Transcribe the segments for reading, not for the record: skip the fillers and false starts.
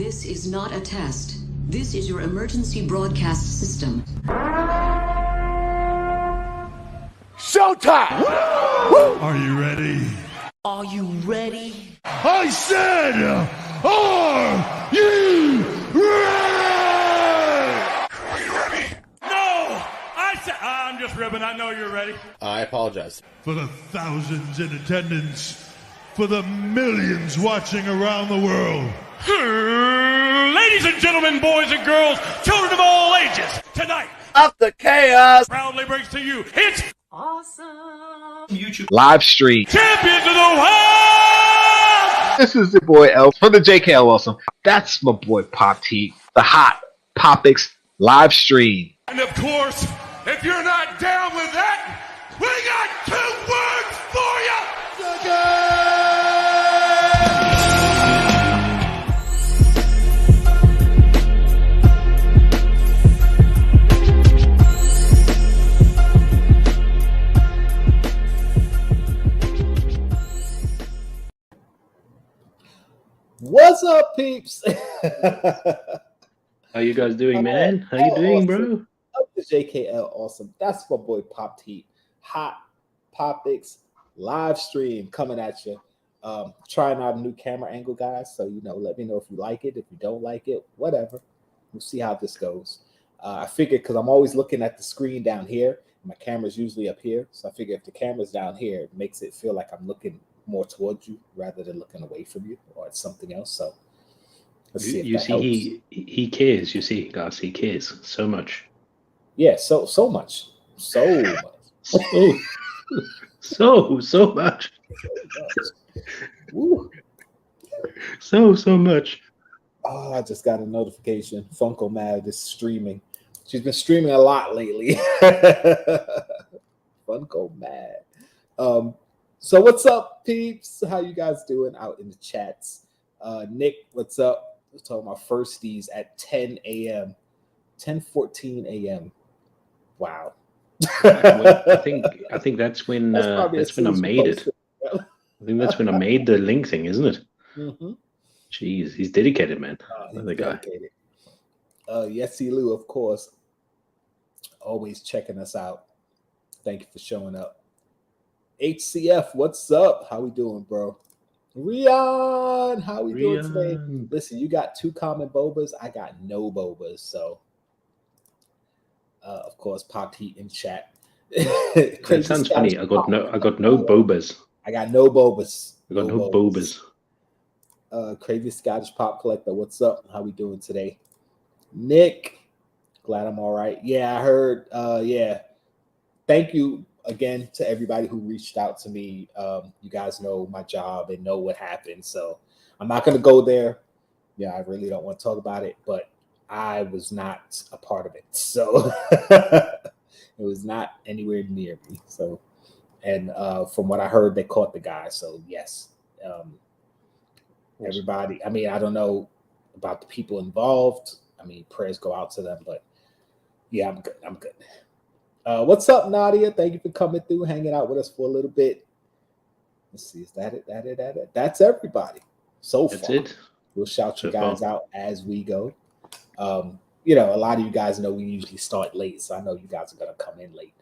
This is not a test. This is your emergency broadcast system. Showtime! Are you ready? Are you ready? I said, are you ready? Are you ready? No! I said, I'm just ribbing. I know you're ready. I apologize. For the thousands in attendance, for the millions watching around the world. Ladies and gentlemen, boys and girls, children of all ages, tonight, Up the chaos! proudly brings to you its Awesome. YouTube live stream. champions of the world! This is your boy Elf from the Jkl Awesome. That's my boy Popics-The, the hot Popics live stream. And of course, if you're not down with that, we got 2 words for you! What's up, peeps? How you guys doing, man? How you doing, bro? Up to Jkl Awesome. That's my boy Popics-The, hot Popics live stream coming at you. Trying out a new camera angle, guys. So let me know if you like it. If you don't like it, whatever. We'll see how this goes. I figured because I'm always looking at the screen down here. My camera's usually up here, so I figure if the camera's down here, it makes it feel like I'm looking more towards you rather than looking away from you, or it's something else. So let's see if You that see, helps. he cares. You see, guys, he cares so much. Yeah, so much. So much. So much. Woo. So much. Oh, I just got a notification. Funko Mad is streaming. She's been streaming a lot lately. Funko Mad. So what's up, peeps? How you guys doing out in the chats? Nick, what's up? We're talking about firsties at 10 a.m. 10:14 a.m. Wow. I think that's when that's I made it. I think that's when I made the link thing, isn't it? Mm-hmm. Jeez, he's dedicated, man. The guy. Yesy Lou, of course, always checking us out. Thank you for showing up. HCF, what's up? How we doing, bro? Rian, how we doing today? Listen, you got 2 common bobas. I got no bobas. So, of course, Pop Heat in chat. That sounds funny. I got no bobas. I got no bobas. I got no bobas. Crazy Scottish Pop Collector, what's up? How we doing today? Nick, glad I'm all right. Yeah, I heard. Yeah, thank you again to everybody who reached out to me. You guys know my job and know what happened, so I'm not going to go there. Yeah, I really don't want to talk about it, but I was not a part of it, so it was not anywhere near me. So, and from what I heard, they caught the guy. So yes, everybody. I mean, I don't know about the people involved. I mean, prayers go out to them, but yeah, I'm good. I'm good. What's up, Nadia? Thank you for coming through, hanging out with us for a little bit. Let's see, is that it? That's everybody so far. That's it. We'll shout you guys out as we go. A lot of you guys know we usually start late, so I know you guys are gonna come in late.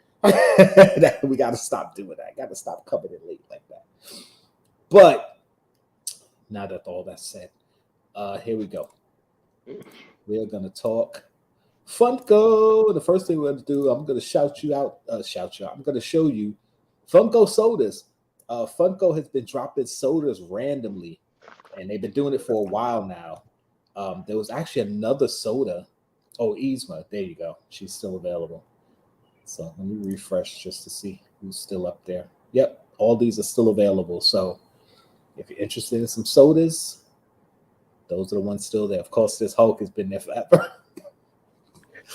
We got to stop doing that. Got to stop coming in late like that. But now that all that's said, here we go. We're gonna talk Funko. The first thing we're going to do, I'm going to shout you out. I'm going to show you Funko sodas. Funko has been dropping sodas randomly, and they've been doing it for a while now. There was actually another soda. Oh, Yzma. There you go. She's still available. So let me refresh just to see who's still up there. Yep, all these are still available. So if you're interested in some sodas, those are the ones still there. Of course, this Hulk has been there forever.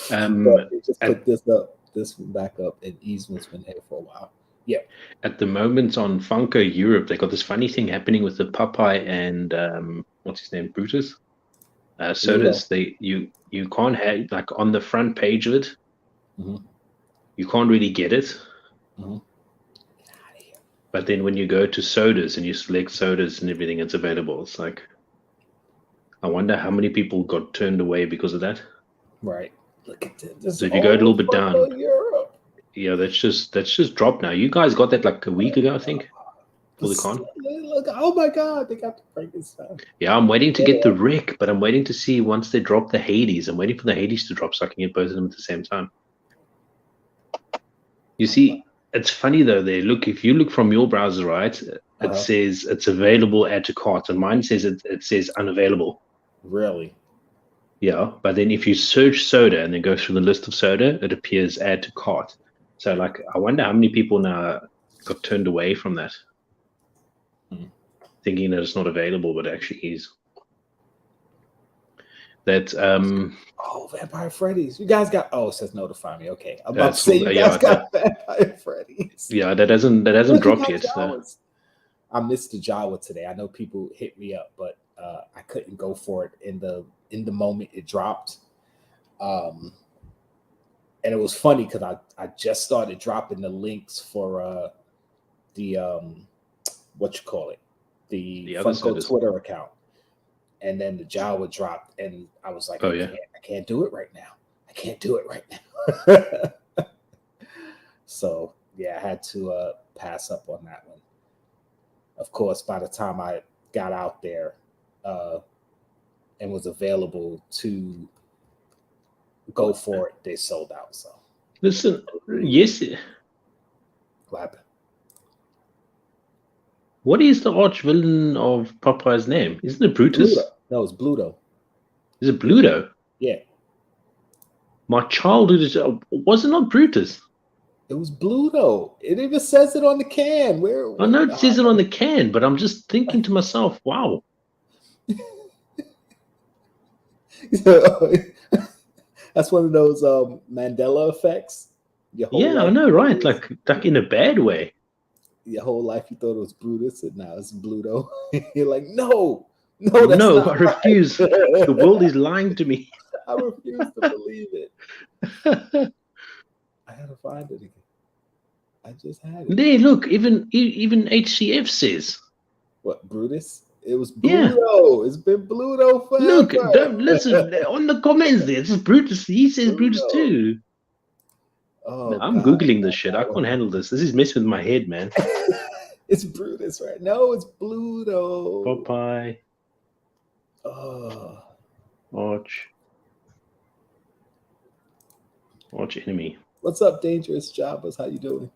Just put this one back up, and Yzma's been here for a while. Yeah. At the moment on Funko Europe, they got this funny thing happening with the Popeye and what's his name, Brutus sodas. Yeah. You can't have, like, on the front page of it. Mm-hmm. You can't really get it. Mm-hmm. But then when you go to sodas and you select sodas and everything, it's available. It's like I wonder how many people got turned away because of that. Right. Look at this. So if you go a little bit down, Europe. yeah, that's just dropped now. You guys got that like a week ago, I think, for the con. Look, oh my God, they got the Frankenstein. Yeah, I'm waiting to get the Rick, but I'm waiting to see once they drop the Hades. I'm waiting for the Hades to drop so I can get both of them at the same time. You see, it's funny though. If you look from your browser, right, it says it's available, add to cart, and mine says it says unavailable. Really? Yeah, but then if you search soda and then go through the list of soda, it appears add to cart. So, like, I wonder how many people now got turned away from that, thinking that it's not available, but actually is. That Vampire Freddy's. You guys got it says notify me. Okay, I'm about to say you guys got Vampire Freddy's. Yeah, that hasn't dropped yet. I missed the Jawa today. I know people hit me up, but I couldn't go for it in the moment it dropped. And it was funny because I just started dropping the links for the the Funko Twitter account. And then the Jawa dropped, and I was like, I can't do it right now. I can't do it right now. So, yeah, I had to pass up on that one. Of course, by the time I got out there and was available to go for it, they sold out. So, listen, yes. What happened? What is the arch villain of Popeye's name? Isn't it Brutus? Bluto. No, it's Bluto. Is it Bluto? Yeah. My childhood was it not Brutus? It was Bluto. It even says it on the can. I know it says it on the can, but I'm just thinking to myself, wow. That's one of those Mandela effects. I know, right? Like in a bad way. Your whole life you thought it was Brutus, and now it's Bluto. You're like, no, I refuse. The world is lying to me. I refuse to believe it. I had to find it again. I just had it. There, look, even HCF says. What, Brutus? It was Bluto. Yeah. It's been Bluto forever. Look, don't listen on the comments there. It's Brutus. He says Brutus too. Oh, I'm Googling this shit. I can't handle this. This is messing with my head, man. It's Brutus, right? No, it's Bluto. Popeye. Oh. Arch enemy. What's up, Dangerous Jobbers? How you doing?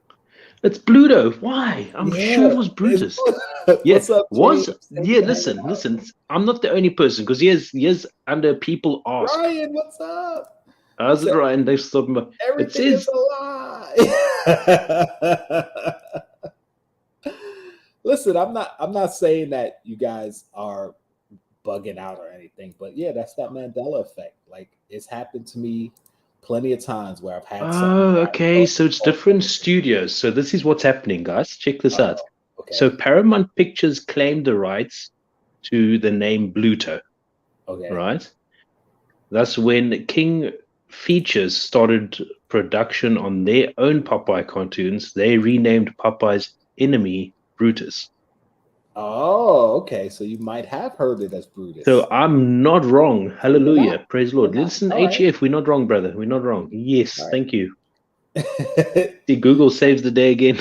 It's Bluto. Why? I'm sure it was Brutus. What's up, Listen. I'm not the only person because here's under people ask. Ryan, what's up? How's it, Ryan? Thanks for stopping by. Everything is a lie. Listen, I'm not saying that you guys are bugging out or anything, but yeah, that's that Mandela effect. Like, it's happened to me plenty of times where I've had. Okay, so it's different studios. So this is what's happening, guys. Check this out. Okay. So Paramount Pictures claimed the rights to the name Bluto. Okay. Right. That's when King Features started production on their own Popeye cartoons. They renamed Popeye's enemy Brutus. Oh, okay. So you might have heard it as Brutus. So I'm not wrong. Hallelujah. Praise the Lord. Listen, HF, we're not wrong, brother. We're not wrong. Yes, thank you. See, Google saves the day again.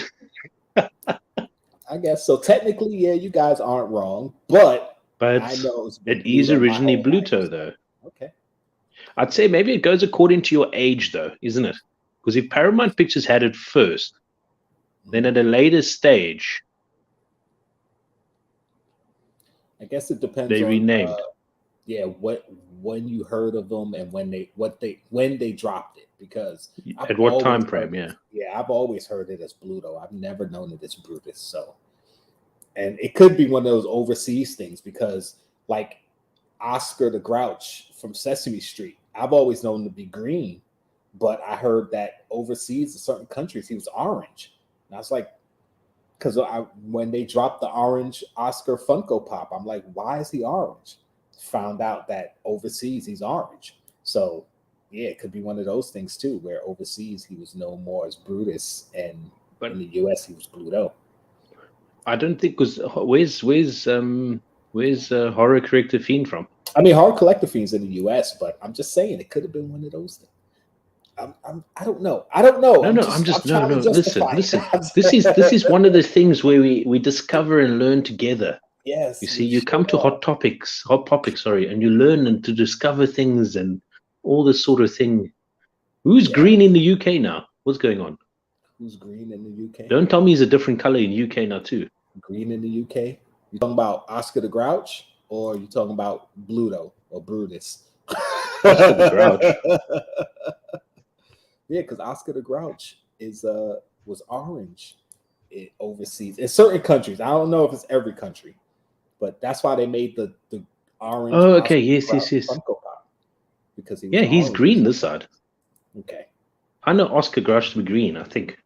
I guess so. Technically, yeah, you guys aren't wrong, but I know it is originally Bluto, though. Okay. I'd say maybe it goes according to your age, though, isn't it? Because if Paramount Pictures had it first, then at a later stage, I guess it depends. They renamed. When you heard of them and when they dropped it, because at what time frame? I've always heard it as Bluto. I've never known it as Brutus. So, and it could be one of those overseas things because, like Oscar the Grouch from Sesame Street, I've always known him to be green, but I heard that overseas in certain countries he was orange, and I was like, because when they dropped the orange Oscar Funko Pop, I'm like, why is he orange? Found out that overseas he's orange. So yeah, it could be one of those things too, where overseas he was known more as Brutus, and in the US he was Bluto. I don't think, because where's horror corrector Fiend from? I mean, hard collector fiends in the U.S., but I'm just saying it could have been one of those things. I don't know. No, Listen. This is one of the things where we discover and learn together. Yes. You see, you come to Hot Topics, and you learn and to discover things and all this sort of thing. Who's green in the UK now? What's going on? Who's green in the UK? Don't tell me he's a different color in UK now too. Green in the UK? You talking about Oscar the Grouch, or you talking about Bluto or Brutus? Oscar the Grouch. Yeah, because Oscar the Grouch was orange overseas in certain countries. I don't know if it's every country, but that's why they made the orange. Oh, okay, Oscar yes. Funko Pop, because he's green this side. Okay, I know Oscar Grouch to be green. I think.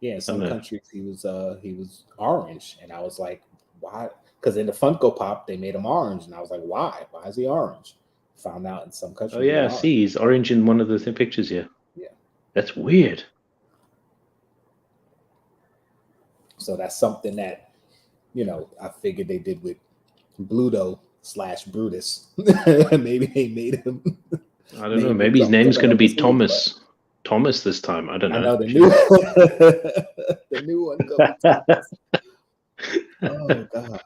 Yeah, in some countries he was orange, and I was like, why? Because in the Funko Pop they made him orange, and I was like, why? Why is he orange? Found out in some countries. Oh yeah, I see, he's orange in one of the pictures here. Yeah, that's weird. So that's something that, I figured they did with Bluto / Brutus. Maybe they made him. I don't know. Maybe his name's going to be Thomas. Thomas this time. I don't know. I know the new the new one comes Thomas. Oh gosh.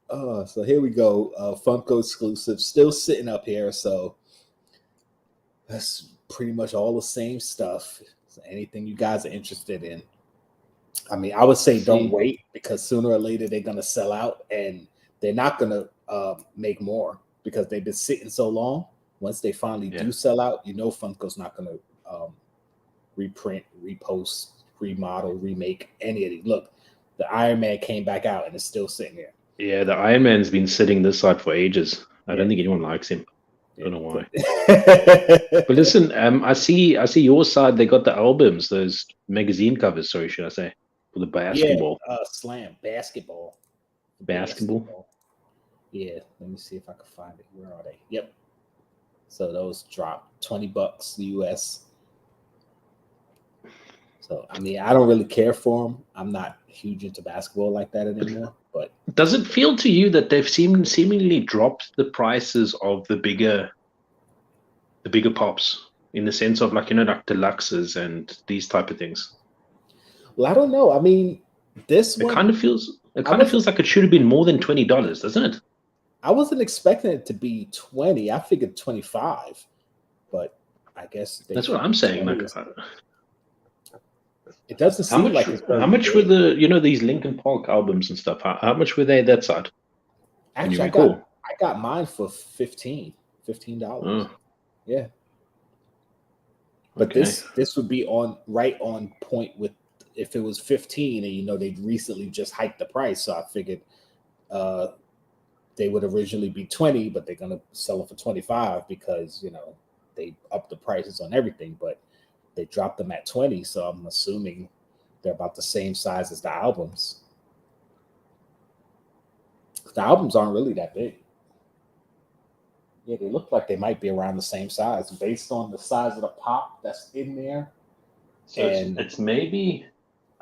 Oh, so here we go. Funko exclusive, still sitting up here. So that's pretty much all the same stuff. So anything you guys are interested in. I mean, I would say don't wait, because sooner or later they're gonna sell out, and they're not gonna make more because they've been sitting so long. Once they finally do sell out, Funko's not gonna reprint, repost, remodel, remake any of these. Look, the Iron Man came back out and it's still sitting here. Yeah, the Iron Man's been sitting this side for ages. I don't think anyone likes him. I don't know why. But listen, I see your side. They got the albums, those magazine covers. Sorry, should I say, for the basketball? Yeah, Slam basketball. Basketball. Yeah, let me see if I can find it. Where are they? Yep. So those dropped $20 US. So I mean, I don't really care for them. I'm not huge into basketball like that anymore. But does it feel to you that they've seemingly dropped the prices of the bigger pops, in the sense of like deluxes and these type of things? Well, I don't know. I mean, it kind of feels like it should have been more than $20, doesn't it? I wasn't expecting it to be 20. I figured 25, but I guess that's what I'm saying. Like, it doesn't seem like it's how much were the these Linkin Park albums and stuff? How much were they that side? Actually, I got mine for $15. Oh. Yeah, but okay. This would be right on point with if it was 15, and they'd recently just hiked the price, so I figured they would originally be 20, but they're gonna sell them for 25 because they upped the prices on everything, but they dropped them at 20, so I'm assuming they're about the same size as the albums. The albums aren't really that big. Yeah, they look like they might be around the same size based on the size of the pop that's in there. So it's maybe,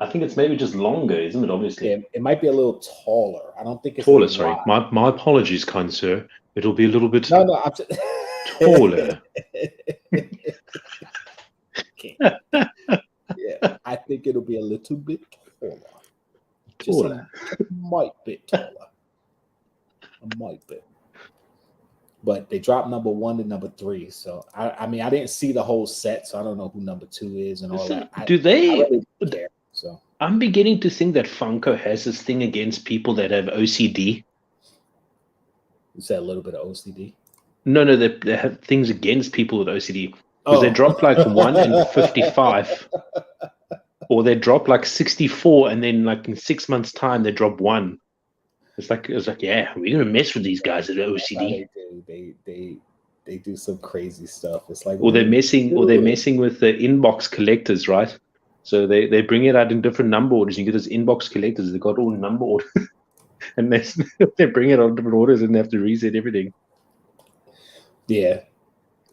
I think it's maybe just longer, isn't it? Obviously, yeah, it might be a little taller. I don't think it's taller. Sorry, my apologies, kind sir. It'll be a little bit no, I'm just... taller. Yeah, I think it'll be a little bit taller. Just a might bit taller. A might bit. But they dropped number 1 to number 3. So I mean, I didn't see the whole set, so I don't know who number 2 is and all that. I really don't care, so I'm beginning to think that Funko has this thing against people that have OCD. You said a little bit of OCD? No, they have things against people with OCD. Because they drop like 1 in 55, or they drop like 64, and then like in 6 months' time they drop 1. It's like yeah, we're gonna mess with these guys at OCD. They do some crazy stuff. It's like they're messing with the inbox collectors, right? So they bring it out in different number orders. You get those inbox collectors. They got all number orders, and they bring it on different orders, and they have to reset everything. Yeah.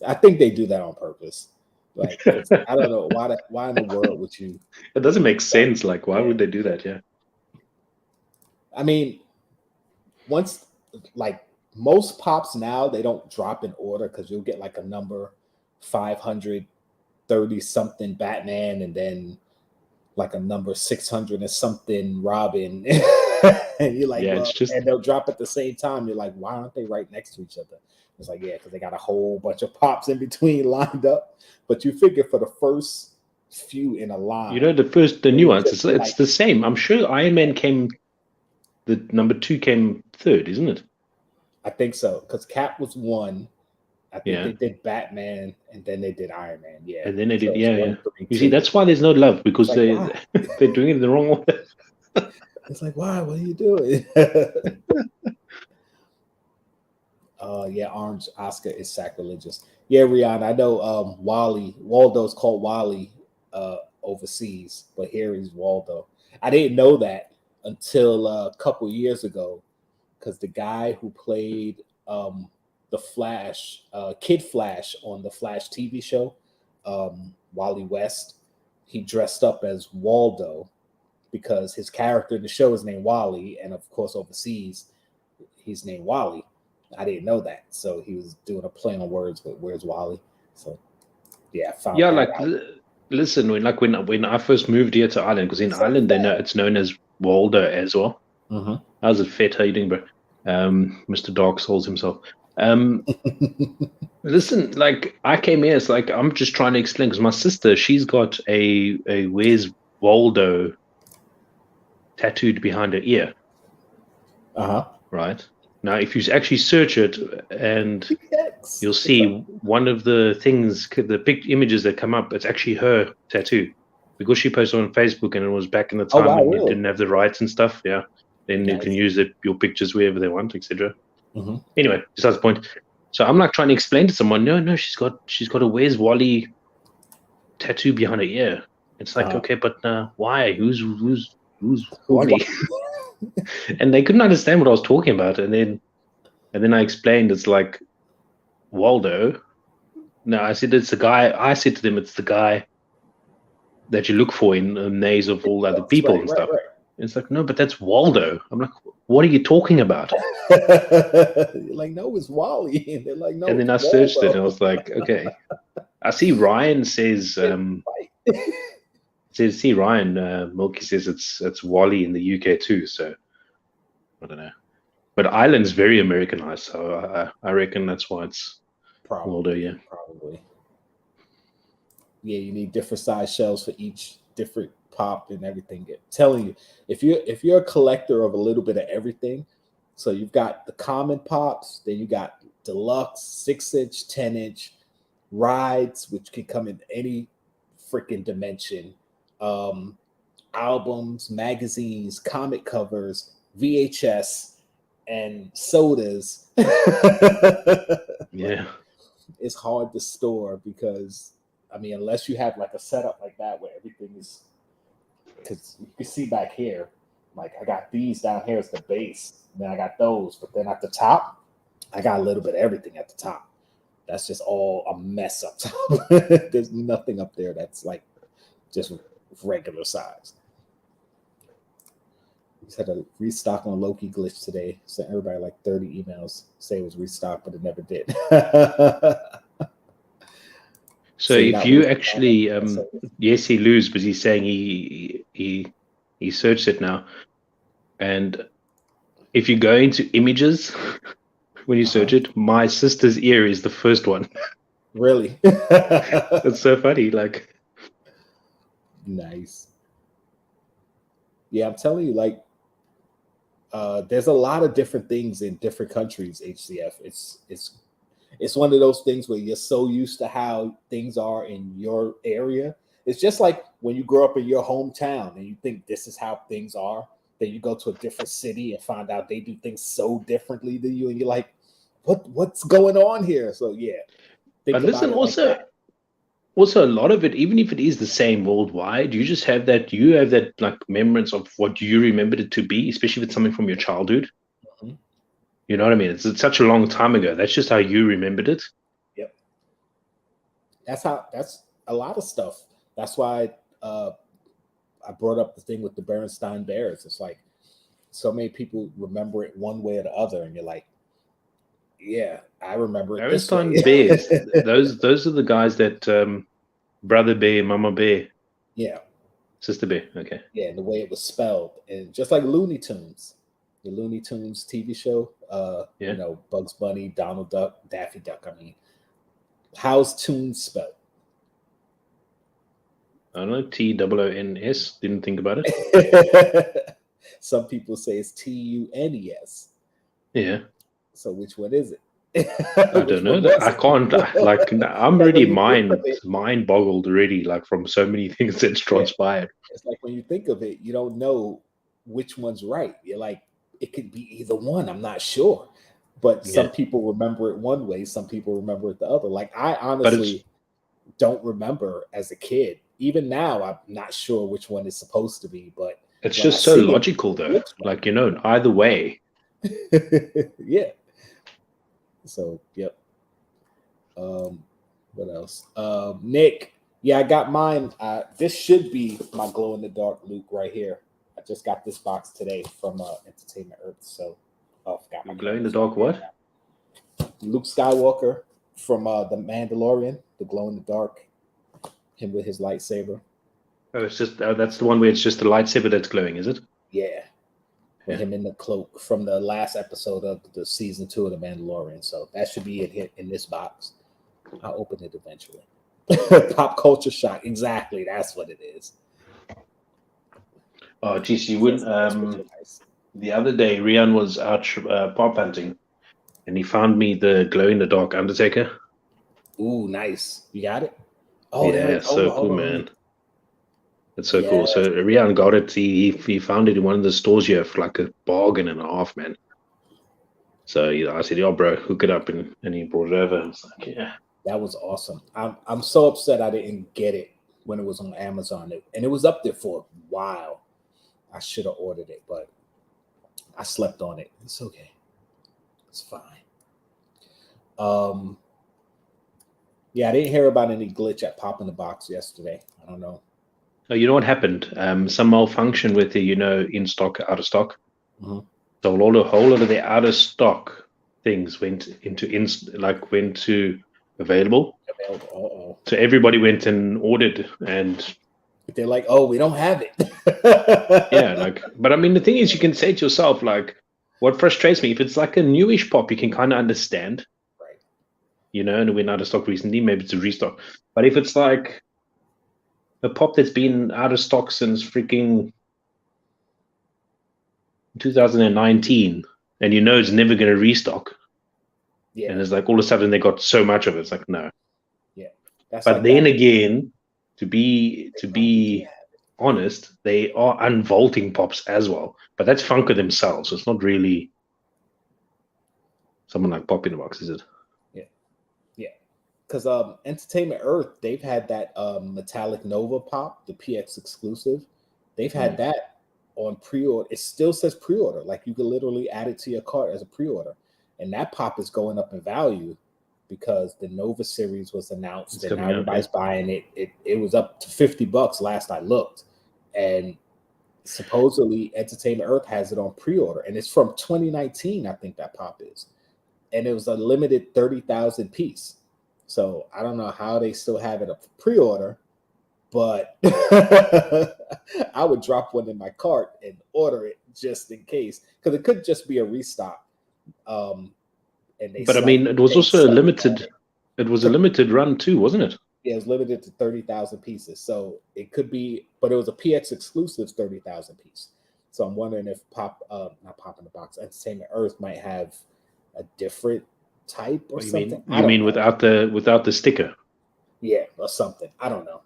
I think they do that on purpose. Like, I don't know why in the world would you? It doesn't make sense. Like, why would they do that? Yeah. I mean, once like most pops now, they don't drop in order because you'll get like a number 530 something Batman and then like a number 600 and something Robin. And you're like, well, and they'll drop at the same time. You're like, why aren't they right next to each other? It's like, yeah, because they got a whole bunch of pops in between lined up. But you figure for the first few in a line, you know, the nuance, it's the same. I'm sure Iron Man the number 2 came third, isn't it? I think so, because Cap was 1. I think they did Batman and then they did Iron Man. Yeah. And then they did, yeah. You see, that's why there's no love, because they're doing it in the wrong order. It's like, why? What are you doing? Yeah, Orange Oscar is sacrilegious. Yeah, Rihanna, I know Waldo's called Wally overseas, but here he's Waldo. I didn't know that until a couple years ago, because the guy who played the Flash, Kid Flash on the Flash TV show, Wally West, he dressed up as Waldo because his character in the show is named Wally, and of course overseas he's named Wally. I didn't know that, so he was doing a play on words with "Where's Wally?" So yeah, I found that out. Listen, when I first moved here to Ireland, because in Ireland it's known as Waldo as well. Mm-hmm. How's it fit? How you doing, bro? Mr. Dark Souls himself. Listen, like I came here, it's like I'm just trying to explain, because my sister, she's got a Where's Waldo tattooed behind her ear. Right. Now, if you actually search it, and you'll see one of the things, the big images that come up, it's actually her tattoo, because she posted on Facebook, and it was back in the time when you didn't have the rights and stuff. Yeah, then you can use your pictures wherever they want, etc. Mm-hmm. Anyway, besides the point. So I'm like trying to explain to someone, no, she's got a Where's Wally tattoo behind her ear. It's like, okay, but why? Who's Wally? And they couldn't understand what I was talking about. And then I explained it's like Waldo. No, I said it's the guy. I said to them, it's the guy that you look for in the names of all other people and stuff. Right. And it's like, no, but that's Waldo. I'm like, what are you talking about? You're like, no, it's Wally. And they're like, no. And then I searched it, and I was like, okay. I see Ryan says. See, Ryan Milky says it's Wally in the UK too. So I don't know, but Ireland's very Americanized, so I reckon that's why it's Waldo. Yeah, probably. Yeah, you need different size shells for each different pop and everything. I'm telling you, if you're a collector of a little bit of everything, so you've got the common pops, then you got deluxe 6-inch, 10-inch rides, which can come in any freaking dimension. Albums, magazines, comic covers, VHS, and sodas. Yeah, it's hard to store because, I mean, unless you have like a setup like that where everything is, because you can see back here, like I got these down here as the base, and then I got those, but then at the top, I got a little bit of everything at the top. That's just all a mess up top. There's nothing up there that's like just regular size. We just had a restock on Loki glitch today. Sent everybody like 30 emails, say it was restocked, but it never did. So if you actually, yes, he lose, but he's saying he searched it now, and if you go into images, when you search it, my sister's ear is the first one. Really? That's so funny. Like, nice. Yeah, I'm telling you, like, there's a lot of different things in different countries. HCF, it's one of those things where you're so used to how things are in your area. It's just like when you grow up in your hometown and you think this is how things are. Then you go to a different city and find out they do things so differently than you, and you're like, what's going on here? So yeah. But listen, also a lot of it, even if it is the same worldwide, you just have that. You have that like remembrance of what you remembered it to be, especially if it's something from your childhood. Mm-hmm. You know what I mean? It's such a long time ago. That's just how you remembered it. Yep. That's a lot of stuff. That's why I brought up the thing with the Berenstain Bears. It's like so many people remember it one way or the other, and you're like, Yeah, I remember it this way. Berenstain Bears. Those are the guys that Brother Bear, Mama Bear, Yeah, Sister Bear. Okay. yeah, and the way it was spelled, and just like Looney Tunes, the Looney Tunes TV show. Yeah. You know, Bugs Bunny, Donald Duck, Daffy Duck. I mean, how's Tunes spelled? I don't know. TOONS. Didn't think about it. Some people say it's TUNES. Yeah. So which one is it? I don't know. I can't. Like, I'm really mind boggled already. Like from so many things that's transpired. It's like when you think of it, you don't know which one's right. You're like, it could be either one. I'm not sure. But some people remember it one way. Some people remember it the other. Like I honestly don't remember as a kid. Even now, I'm not sure which one is supposed to be. But it's just so logical, though. Like, you know, either way. Yeah. So, yep. What else? Nick. Yeah, I got mine. This should be my glow in the dark Luke right here. I just got this box today from Entertainment Earth. So, forgot my glow in the dark what? Luke Skywalker from The Mandalorian, the glow in the dark. Him with his lightsaber. Oh, it's just that's the one where it's just the lightsaber that's glowing, is it? Yeah. With him in the cloak from the last episode of the season 2 of The Mandalorian. So that should be in this box. I'll open it eventually. Pop culture shock. Exactly. That's what it is. Oh, geez, you wouldn't. The other day, Rian was out pop hunting, and he found me the glow in the dark Undertaker. Ooh, nice. You got it? Oh, yeah, so cool, man. It's so cool. So Rian got it. He found it in one of the stores here for like a bargain and a half, man. So I said, "Yo, bro, hook it up," and he brought it over. I was like, "Yeah, that was awesome." I'm so upset I didn't get it when it was on Amazon, and it was up there for a while. I should have ordered it, but I slept on it. It's okay. It's fine. Yeah, I didn't hear about any glitch at Pop in the Box yesterday. I don't know. Oh, you know what happened? Some malfunction with the, in stock, out of stock. Mm-hmm. So a whole lot of the out of stock things went to available. Uh-oh. So everybody went and ordered, and they're like, "Oh, we don't have it." Yeah, but I mean, the thing is, you can say to yourself, like, what frustrates me, if it's like a newish pop, you can kind of understand. Right. And it went out of stock recently, maybe it's a restock. But if it's like a pop that's been out of stock since freaking 2019, and it's never going to restock. Yeah. And it's like all of a sudden they got so much of it. It's like, no. Yeah. But then again, to be honest, they are unvaulting pops as well. But that's Funko themselves. So it's not really someone like Pop in the Box, is it? Yeah. Because Entertainment Earth, they've had that Metallic Nova pop, the PX exclusive. They've had that on pre-order. It still says pre-order. Like you could literally add it to your cart as a pre-order. And that pop is going up in value because the Nova series was announced and now everybody's buying it. It was up to $50 last I looked. And supposedly Entertainment Earth has it on pre-order. And it's from 2019, I think that pop is. And it was a limited 30,000 piece. So I don't know how they still have it up for pre-order, but I would drop one in my cart and order it just in case. Because it could just be a restock. But I mean, it was also a limited. It was a limited run too, wasn't it? Yeah, it was limited to 30,000 pieces. So it could be, but it was a PX exclusive 30,000 piece. So I'm wondering if not Pop in the Box, Entertainment Earth might have a different type or something. You mean without the sticker? Yeah, or something. I don't know.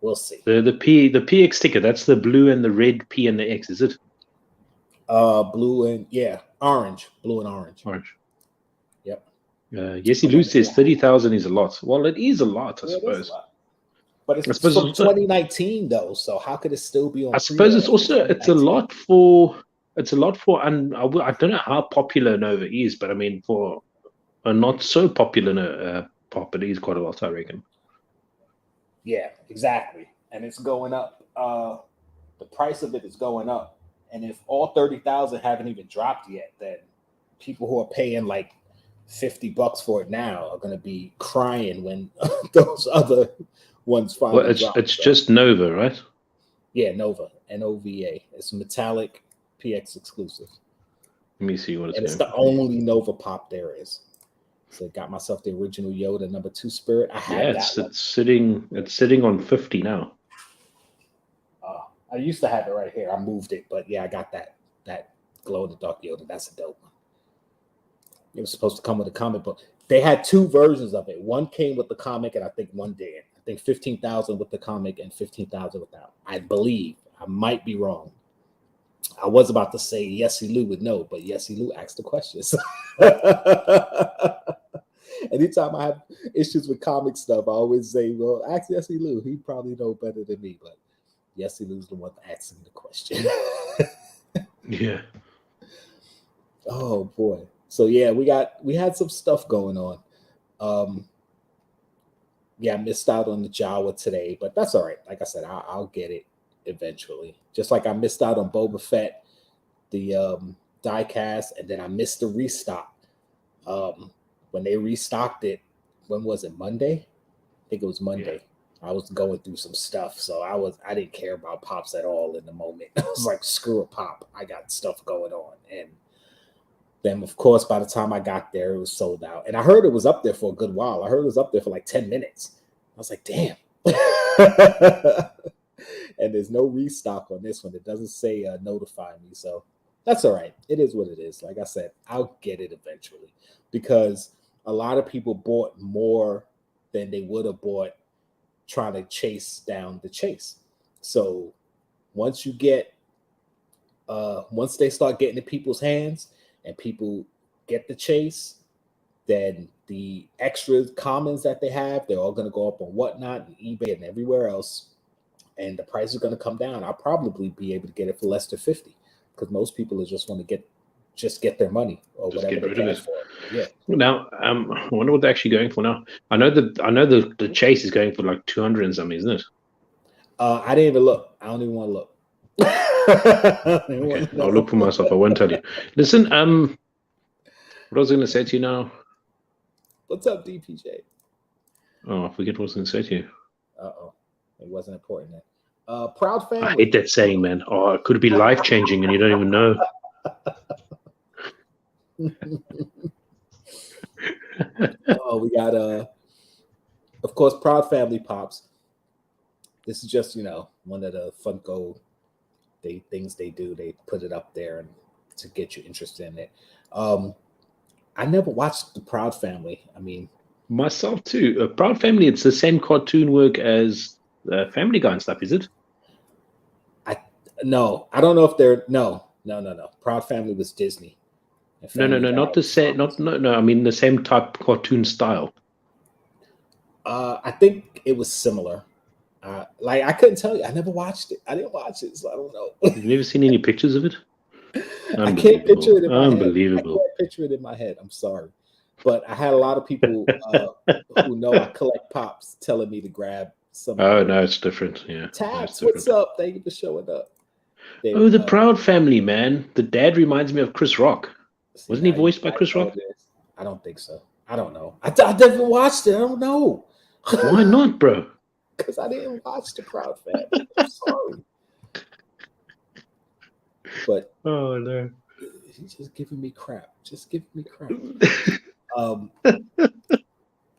We'll see. The PX sticker. That's the blue and the red P and the X. Is it? Blue and orange. Blue and orange. Orange. Yep. Yesy Lou says 30,000 is a lot. Well, it is a lot, I suppose. But it's from 2019 though, so how could it still be on? I suppose it's a lot for and I don't know how popular Nova is, but I mean for a not so popular pop, it is quite a lot, I reckon. Yeah, exactly, and it's going up. The price of it is going up. And if all 30,000 haven't even dropped yet, then people who are paying like $50 for it now are going to be crying when those other ones finally Well, drop. it's just Nova, right? Yeah, Nova, Nova. It's metallic PX exclusive. Let me see what it's. And it's the only Nova Pop there is. So got myself the original Yoda #2 Spirit. I had that. It's sitting on 50 now. I used to have it right here. I moved it, but yeah, I got that glow in the dark Yoda. That's a dope one. It was supposed to come with a comic book. They had 2 versions of it. One came with the comic, and I think one didn't. I think 15,000 with the comic and 15,000 without. I believe. I might be wrong. I was about to say Yessie Lou would know, but Yessie Lou asked the questions. Anytime I have issues with comic stuff, I always say, well, ask Yessie Lou. He probably know better than me, but Yessie Lou's the one asking the question. Yeah. Oh boy. So yeah, we had some stuff going on. Yeah, I missed out on the Jawa today, but that's all right. Like I said, I'll get it eventually. Just like I missed out on Boba Fett, the diecast, and then I missed the restock. When they restocked it, when was it? Monday? I think it was Monday. Yeah. I was going through some stuff, so I didn't care about Pops at all in the moment. I was like, screw a Pop. I got stuff going on. And then, of course, by the time I got there, it was sold out. And I heard it was up there for a good while. I heard it was up there for like 10 minutes. I was like, damn. And there's no restock on this one. It doesn't say notify me. So that's all right. It is what it is. Like I said, I'll get it eventually because a lot of people bought more than they would have bought trying to chase down the chase. So once you get, once they start getting in people's hands and people get the chase, then the extra commons that they have, they're all going to go up on Whatnot and eBay and everywhere else. And the price is going to come down. I'll probably be able to get it for less than 50 because most people just want to get their money or just whatever they cash for it. Yeah. Now, I wonder what they're actually going for now. I know the chase is going for like 200 and something, isn't it? I didn't even look. I don't even want to look. Okay, I'll look for myself. I won't tell you. Listen, what I was going to say to you now. What's up, DPJ? Oh, I forget what I was going to say to you. Uh-oh. It wasn't important then. Proud family. I hate that saying, man. Oh, it could be life-changing and you don't even know. Oh, we got of course, Proud Family Pops. This is just, one of the Funko things they do. They put it up there and to get you interested in it. I never watched the Proud Family. I mean, myself too. Proud Family, it's the same cartoon work as Family Guy and stuff, is it? No, I don't know if they're no. Proud Family was Disney. No, not the same. No. I mean the same type cartoon style. I think it was similar. Like I couldn't tell you. I never watched it. I didn't watch it, so I don't know. You've never seen any pictures of it? I can't picture it in my head. Unbelievable. I can't picture it in my head. I'm sorry. But I had a lot of people who know I collect Pops telling me to grab some. Oh, no, it's different. Yeah. Tabs, what's up? Thank you for showing up. The Proud Family, man. The dad reminds me of Chris Rock. Wasn't he voiced by Chris Rock? I don't think so. I don't know. I never watched it. I don't know. Why not, bro? Because I didn't watch the Proud Family. I'm sorry. But oh no, he's just giving me crap.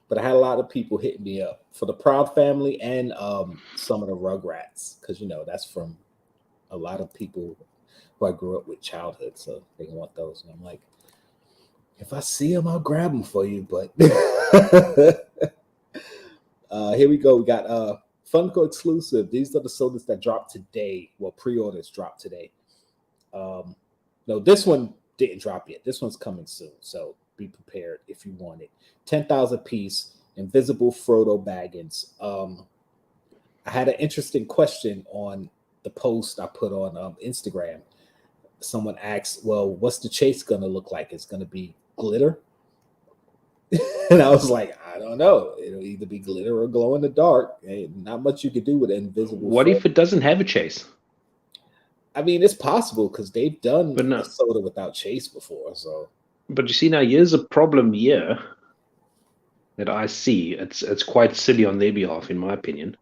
But I had a lot of people hitting me up for the Proud Family and some of the Rugrats because that's from a lot of people who I grew up with childhood, so they want those. And I'm like, if I see them, I'll grab them for you. But here we go. We got Funko exclusive. These are the sodas that dropped today. Well, pre-orders dropped today. No, this one didn't drop yet. This one's coming soon, so be prepared if you want it. 10,000 piece Invisible Frodo Baggins. I had an interesting question on the post I put on Instagram. Someone asked, well, what's the chase going to look like? It's going to be glitter? And I was like, I don't know. It'll either be glitter or glow in the dark. Ain't not much you could do with Invisible What Frodo. if it doesn't have a chase? I mean, it's possible because they've done a soda without chase before. So But you see now, here's a problem here that I see. It's quite silly on their behalf, in my opinion,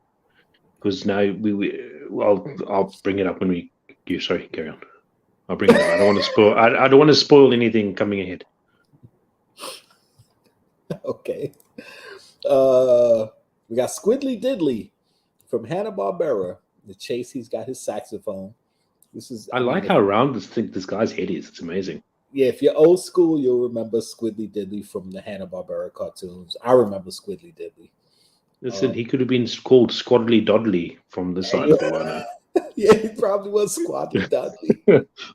because now I'll bring it up when we. You sorry, carry on. I'll bring it up. I don't want to spoil. I don't want to spoil anything coming ahead. Okay. We got Squidly Diddly from Hanna-Barbera. The chase, he's got his saxophone. I like how round this guy's head is. It's amazing. Yeah, if you're old school, you'll remember Squidly Diddly from the Hanna-Barbera cartoons. I remember Squidly Diddly. Listen, he could have been called Squadly Dodley from the side of the line. Yeah, he probably was Squadly Dudley.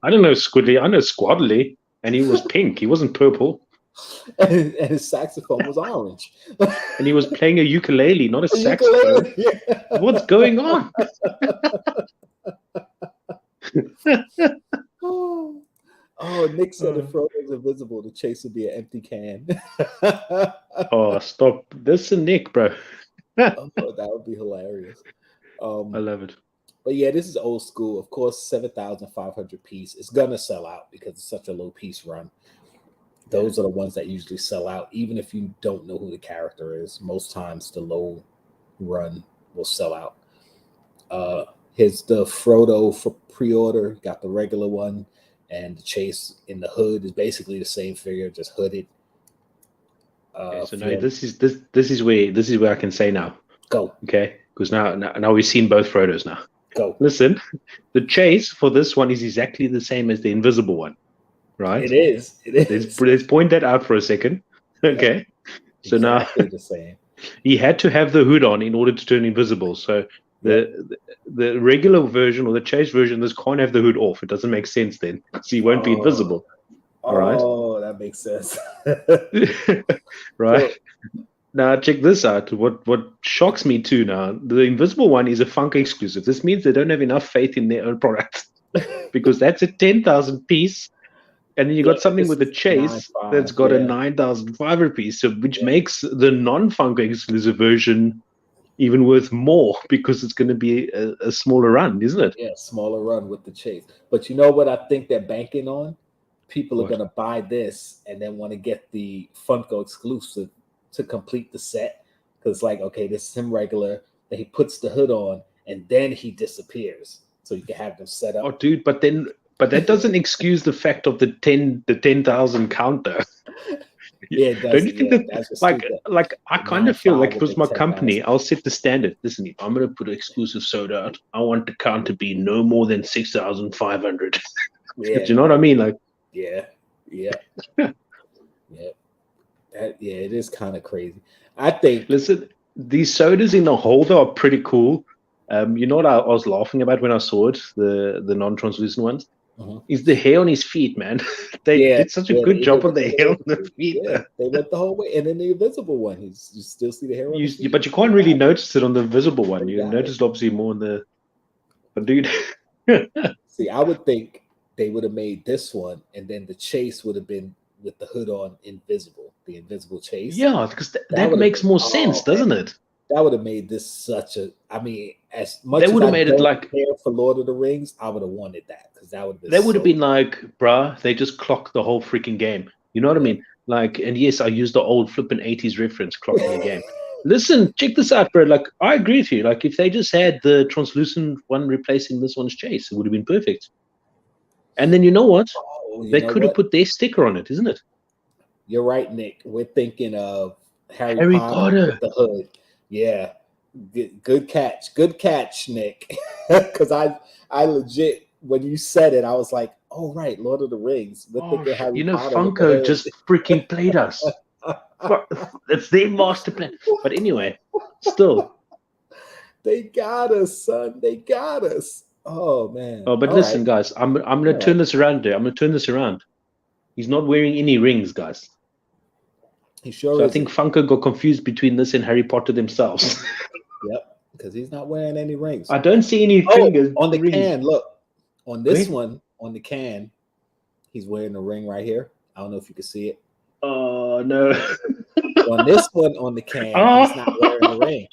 I don't know Squidly. I know Squadly, and he was pink. He wasn't purple. And his saxophone was orange. And he was playing a ukulele, not a saxophone. Yeah. What's going on? Oh, Nick said if Frodo's invisible, the chase would be an empty can. Oh, stop. This is Nick, bro. Oh, that would be hilarious. I love it. But yeah, this is old school. Of course, 7,500 piece. It's going to sell out because it's such a low piece run. Those are the ones that usually sell out, even if you don't know who the character is. Most times the low run will sell out. Here's the Frodo for pre-order. Got the regular one, and the chase in the hood is basically the same figure, just hooded. So now this is where I can say now. Go. Okay, because now we've seen both Frodos now. Go. Listen, the chase for this one is exactly the same as the invisible one, right? It is. Let's point that out for a second. Okay. So exactly now the same. He had to have the hood on in order to turn invisible. So the regular version or the chase version, this can't have the hood off. It doesn't make sense then, because he won't be invisible. All right. Oh, that makes sense. Right. Now check this out. What shocks me too now, the invisible one is a Funko exclusive. This means they don't have enough faith in their own product, because that's a 10,000 piece, and then you got something with a chase that's got a 9,500 piece, so which makes the non-Funko exclusive version even worth more, because it's going to be a smaller run, isn't it? Yeah, smaller run with the chase. But you know what I think they're banking on? People are going to buy this and then want to get the Funko exclusive to complete the set, because like, okay, this is him regular, then he puts the hood on and then he disappears, so you can have them set up. Oh dude, but that doesn't excuse the fact of the 10,000 counter. Yeah, it does. Don't you think that's like I kind of feel like if it was my 10,000. company, I'll set the standard. Listen, if I'm gonna put an exclusive soda out, I want the count to be no more than 6,500. Yeah. Do you know what I mean? Like, yeah. It is kind of crazy. I think. Listen, these sodas in the holder are pretty cool. You know what I was laughing about when I saw it, the non-translucent ones, is the hair on his feet, man. They did such a good job on the hair on the feet. Yeah, they went the whole way, and then the invisible one, you still see the hair on his feet. But you can't really notice it on the visible one. You notice obviously more on the. But dude, see, I would think they would have made this one, and then the chase would have been with the hood on, invisible, the invisible chase. Yeah, because that makes more sense, doesn't it? That would have made this such a. I mean, as much they as would have I made it like for Lord of the Rings, I would have wanted that, because that would have been. They would have been like, bruh, they just clocked the whole freaking game. You know what I mean? Like, and yes, I used the old flippin' 80s reference, clocking the game. Listen, check this out, bro. Like, I agree with you. Like, if they just had the translucent one replacing this one's chase, it would have been perfect. And then you know what? They could have put their sticker on it, isn't it? You're right, Nick. We're thinking of Harry Potter with the hood. Yeah, good catch, Nick. Because I legit, when you said it, I was like, oh right, Lord of the Rings. We're thinking Harry Potter. Funko just freaking played us. It's their master plan. But anyway, still, they got us, son. They got us. Oh man. Oh, but listen, guys, I'm gonna turn this around. I'm gonna turn this around. He's not wearing any rings, guys. He sure. So I think Funko got confused between this and Harry Potter themselves. Yep, because he's not wearing any rings. I don't see any fingers on the can. Look, on this one, on the can, he's wearing a ring right here. I don't know if you can see it. Oh no! On this one, on the can, he's not wearing a ring.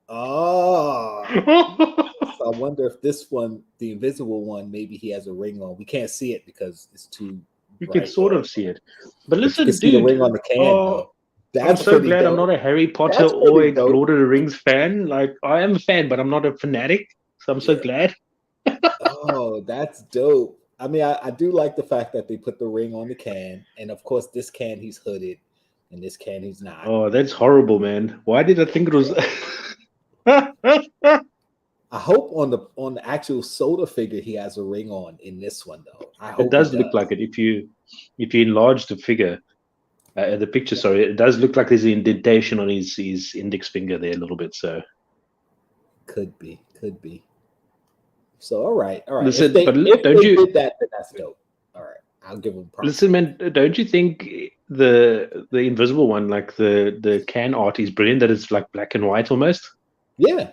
Oh. So I wonder if this one, the invisible one, maybe he has a ring on. We can't see it because it's too You right? can sort Or- of see it. But but you listen, can see the dude. ring on the can. Oh, Though. I'm That's so pretty glad I'm dope. not a Harry Potter That's or pretty a dope. Lord of the Rings fan. Like, I am a fan, but I'm not a fanatic. So I'm so Yeah. glad. Oh, that's dope. I mean, I do like the fact that they put the ring on the can, and of course, this can he's hooded, and this can he's not. Oh, that's horrible, man. Why did I think it was? I hope on the actual soda figure he has a ring on in this one though. I It hope does he look like it. If you enlarge the figure, the picture, sorry, it does look like there's an indentation on his index finger there a little bit. So Could be. So all right. listen, If but they did that, then that's dope. All right, I'll give them props. listen, man, don't you think the invisible one, like the can art, is brilliant? That it's like black and white almost. Yeah,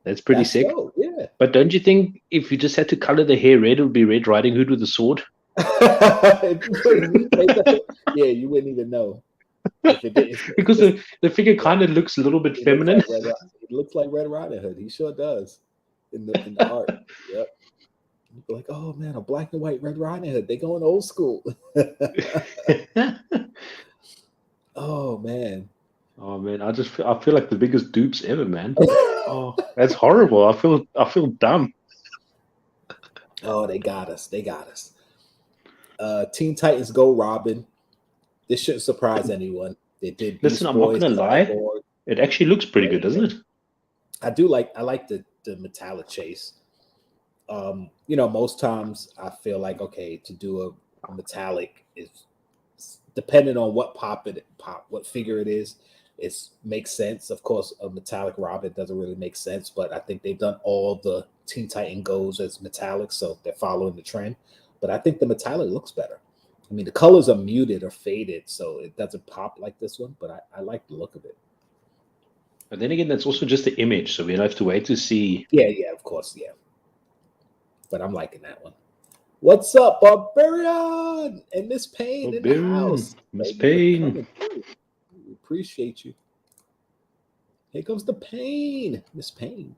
That's pretty that's sick. dope. Yeah. But don't you think if you just had to color the hair red, it would be Red Riding Hood with a sword? If you put remake that, yeah, you wouldn't even know if it did. Because the figure kind of looks a little bit feminine. It looks like Red Riding Hood. He sure does in the art. Yep. You'd be like, oh man, a black and white Red Riding Hood. They going old school. Oh man. Oh man, I feel like the biggest dupes ever, man. Oh, that's horrible. I feel dumb. Oh, they got us. Teen Titans Go Robin. This shouldn't surprise anyone. They did. Listen, I'm not gonna lie. It actually looks pretty good, doesn't it? I like the metallic chase. Most times I feel like okay, to do a metallic is depending on what what figure it is. It makes sense. Of course, a metallic Robin doesn't really make sense, but I think they've done all the Teen Titan Goes as metallic, so they're following the trend. But I think the metallic looks better. I mean, the colors are muted or faded, so it doesn't pop like this one, but I like the look of it. But then again, that's also just the image, so we'll have to wait to see. Yeah, of course, yeah. But I'm liking that one. What's up, Barbarian? And Miss Payne in the house. Miss Payne. We appreciate you. Here comes the pain, Miss Payne.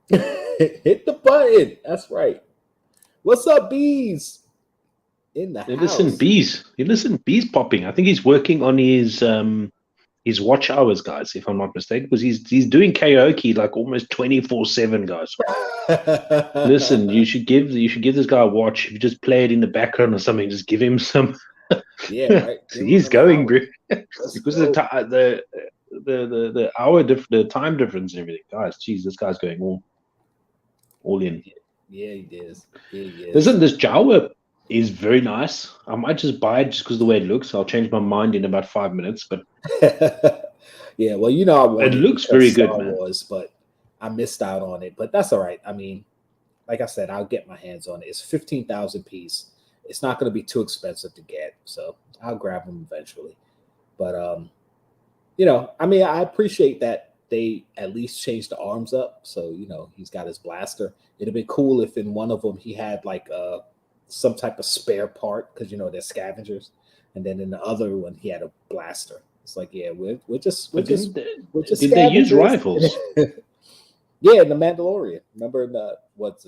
Hit the button. That's right. What's up, Bees? In the house. Listen, Bees popping. I think he's working on his watch hours, guys, if I'm not mistaken, because he's doing karaoke like almost 24/7, guys. Listen, you should give this guy a watch. If you just play it in the background or something, just give him some. Yeah, right. He's going, bro. Because of the hour the time difference and everything, guys. Geez, this guy's going all in. Yeah, he is. Listen, this Jawa is very nice. I might just buy it just because of the way it looks. I'll change my mind in about 5 minutes. But yeah, well, I wanted it looks very good, Star man. Wars, but I missed out on it. But that's all right. I mean, like I said, I'll get my hands on it. It's 15,000 piece. It's not going to be too expensive to get, so I'll grab them eventually. But I mean, I appreciate that they at least changed the arms up. So he's got his blaster. It'd have been cool if in one of them he had like some type of spare part because they're scavengers, and then in the other one he had a blaster. It's like, yeah, we're just Did they use rifles? Yeah, in the Mandalorian. Remember in the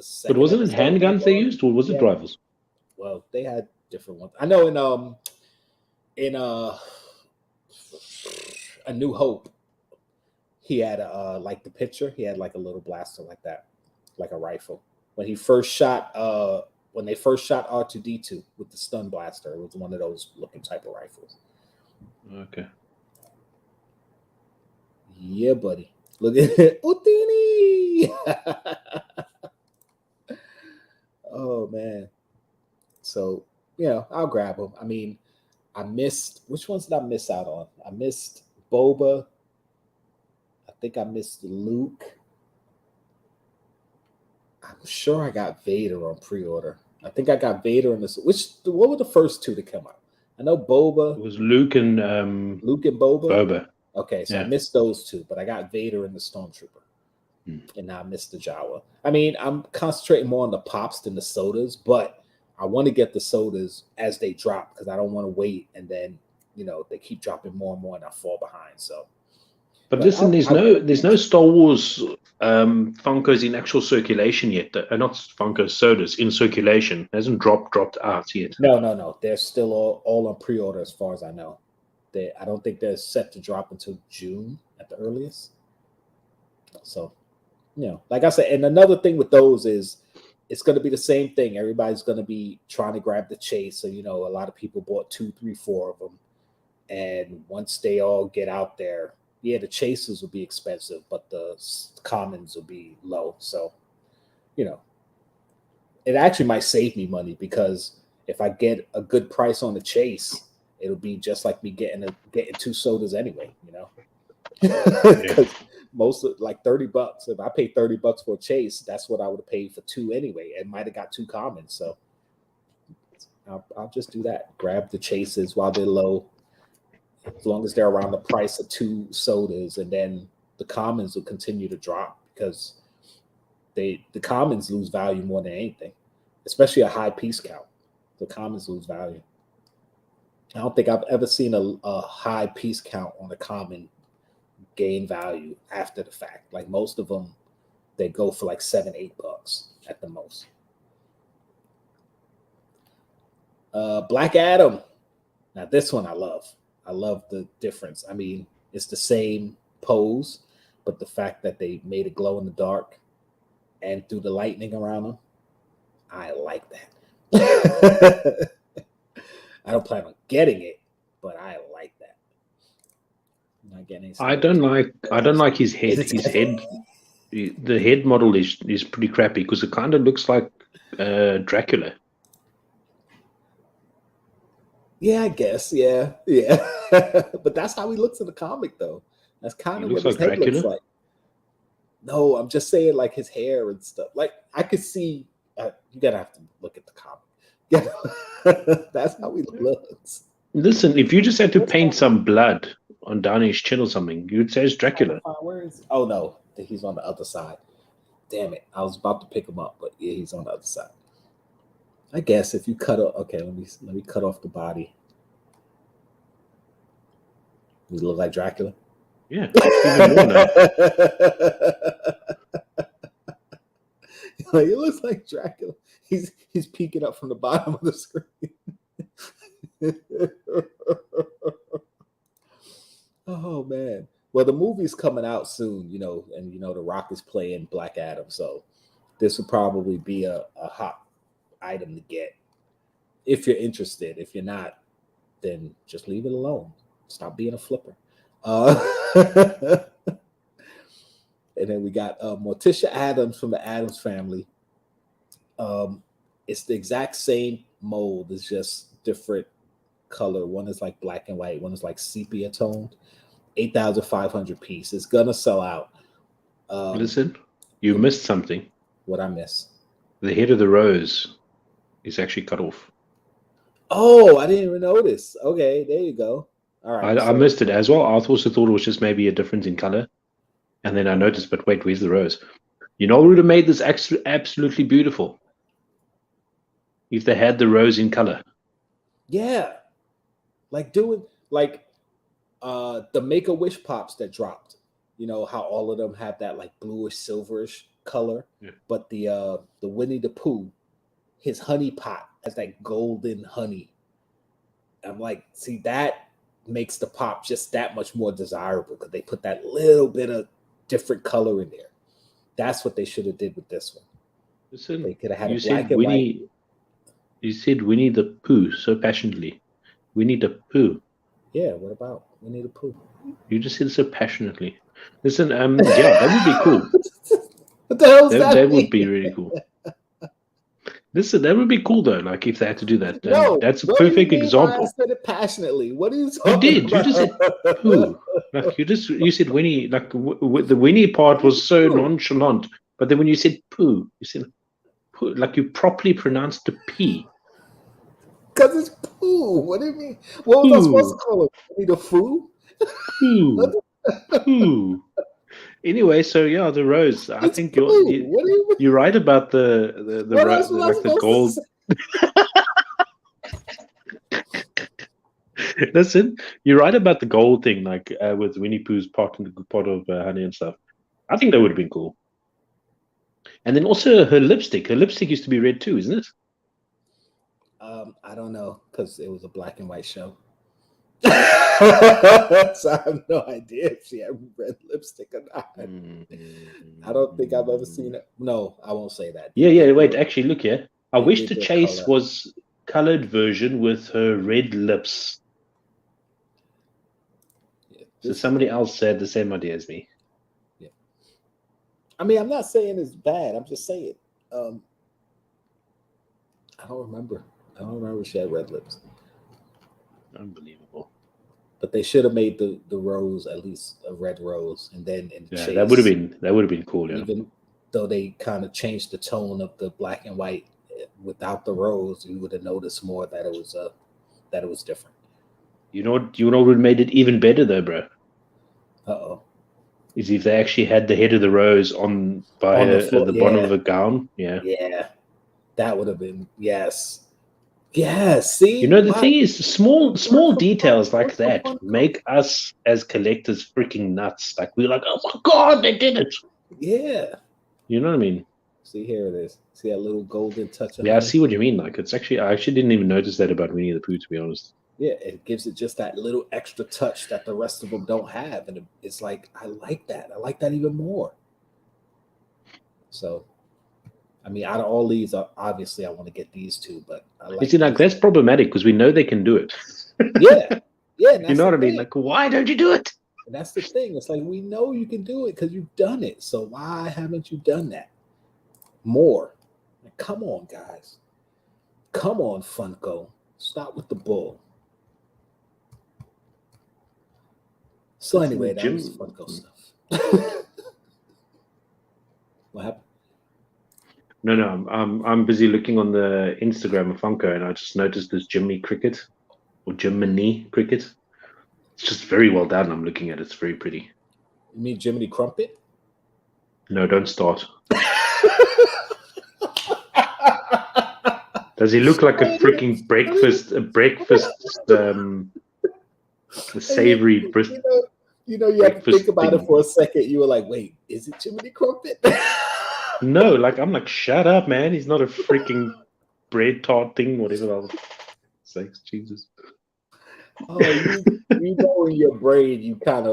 second? But wasn't it handguns they used, or was it rifles? Well, they had different ones. I know in A New Hope, he had like the picture. He had like a little blaster like that, like a rifle. When they first shot R2-D2 with the stun blaster, it was one of those looking type of rifles. Okay. Yeah, buddy. Look at it. Utini! Oh man. So, I'll grab them. I mean, I missed which ones did I miss out on? I missed Boba. I think I missed Luke. I'm sure I got Vader on pre-order. I think I got Vader in this. What were the first two to come out? I know Boba. It was Luke and Boba. Boba. Okay, so I missed those two, but I got Vader and the Stormtrooper. And now I missed the Jawa. I mean, I'm concentrating more on the pops than the sodas, but I want to get the sodas as they drop because I don't want to wait and then they keep dropping more and more and I fall behind. So But listen, there's no Star Wars Funkos in actual circulation yet. Not Funko sodas in circulation. It hasn't dropped out yet. No. They're still all on pre-order as far as I know. I don't think they're set to drop until June at the earliest. So, like I said, and another thing with those is it's going to be the same thing. Everybody's going to be trying to grab the chase. So, a lot of people bought 2, 3, 4 of them. And once they all get out there, the chases will be expensive, but the commons will be low. So, it actually might save me money because if I get a good price on the chase, it'll be just like me getting 2 sodas anyway, Because most of like $30. If I pay $30 for a chase, that's what I would have paid for 2 anyway. And might have got 2 commons. So I'll just do that. Grab the chases while they're low. As long as they're around the price of 2 sodas, and then the commons will continue to drop because the commons lose value more than anything, especially a high piece count. The commons lose value. I don't think I've ever seen a high piece count on a common gain value after the fact. Like most of them, they go for like $7, $8 at the most. Black Adam. Now this one I love. I love the difference. I mean, it's the same pose, but the fact that they made it glow in the dark and threw the lightning around them, I like that. I don't plan on getting it, but I like that. I'm not getting I don't like his head. His head, the head model is pretty crappy because it kind of looks like Dracula. Yeah, I guess. Yeah. But that's how he looks in the comic, though. That's kind of what his head looks like. No, I'm just saying, like his hair and stuff. Like I could see. You gotta have to look at the comic. Yeah, that's how he looks. Listen, if you just had to paint some blood down his chin or something, you'd say it's Dracula. Where is? Oh no, he's on the other side. Damn it! I was about to pick him up, but yeah, he's on the other side. I guess if you cut off, okay, let me cut off the body. Does it look like Dracula? Yeah, even more now. It looks like Dracula. He's peeking up from the bottom of the screen. Oh man. Well, the movie's coming out soon, and The Rock is playing Black Adam, so this will probably be a hot item to get if you're interested. If you're not, then just leave it alone. Stop being a flipper. And then we got Morticia Addams from the Addams Family. It's the exact same mold. It's just different color. One is like black and white. One is like sepia toned. 8,500 piece. It's gonna sell out. Listen, you missed something. What I miss? The head of the rose is actually cut off. Oh, I didn't even notice. Okay, there you go. All right. I missed it as well. I also thought it was just maybe a difference in color. And then I noticed, but wait, where's the rose? You know who would have made this absolutely beautiful? If they had the rose in color. Yeah. Like doing the Make-A-Wish pops that dropped. You know how all of them have that like bluish, silverish color. Yeah. But the Winnie the Pooh, his honey pot has that golden honey. I'm like, see, that makes the pop just that much more desirable because they put that little bit of different color in there. That's what they should have did with this one. Listen, they could have had you a black said and Winnie. white. You said Winnie the Pooh so passionately. Winnie the Pooh. Yeah, what about Winnie the Pooh? You just said so passionately. Listen, yeah, that would be cool. What the hell is that would be really cool. Listen, that would be cool though. Like if they had to do that. No, that's a perfect example. I said it passionately. What are you talking You did. about? You just said Pooh. Like you said Winnie. Like the Winnie part was so nonchalant, but then when you said Pooh, you said Pooh. Like you properly pronounced the P. Because it's Pooh. What do you mean? What was I supposed to call it? Winnie the Pooh? Pooh. Pooh. Anyway, so yeah, the rose. I think you're right about the rose, like the gold. Listen, you're right about the gold thing, like with Winnie Pooh's pot and the pot of honey and stuff. I think that would have been cool. And then also her lipstick. Her lipstick used to be red too, isn't it? I don't know because it was a black and white show. So I have no idea if she had red lipstick or not. I don't think I've ever seen it. No, I won't say that. Yeah. Wait, actually, look here. I They wish did the their chase color. was colored version with her red lips. Yeah, So this- somebody else had the same idea as me. I mean, I'm not saying it's bad. I'm just saying. I don't remember. I don't remember if she had red lips. Unbelievable. But they should have made the rose at least a red rose, and then in the Yeah, chase, that would have been cool. Yeah. even though they kind of changed the tone of the black and white without the rose, you would have noticed more that it was different. You know what would have made it even better though, bro? Uh-oh. Is if they actually had the head of the rose on On the her, floor, at the bottom yeah. of a gown. Yeah. Yeah, that would have been yes. See, You know, the Why- thing is, small Funko details Pop, like that Funko Pop. make us as collectors freaking nuts. Like we're like, oh my god, they did it. Yeah. You know what I mean? See, here it is. See that little golden touch of Yeah, I honey? see what you mean. Like I actually didn't even notice that about Winnie the Pooh, to be honest. Yeah, it gives it just that little extra touch that the rest of them don't have, and it's like I like that. I like that even more. So, I mean, out of all these, obviously I want to get these two, but I like. You see, like these. that's problematic because we know they can do it. Yeah, and You know what I the mean? thing. Like, why don't you do it? And that's the thing. It's like we know you can do it because you've done it. So why haven't you done that more? Like, come on, guys. Come on, Funko. Stop with the bull. So anyway, that was Funko stuff. What happened? No, I'm busy looking on the Instagram of Funko, and I just noticed this Jiminy Cricket or Jiminy Cricket. It's just very well done. I'm looking at it. It's very pretty. You mean Jiminy Crumpet? No, don't start. Does he look like a freaking breakfast? A savory breakfast. You have to think about thing. it for a second. You were like, wait, is it Jiminy Crumpet? No, like I'm like, shut up, man. He's not a freaking bread tart thing, whatever. Sakes, Jesus. Oh, you know in your brain, you kind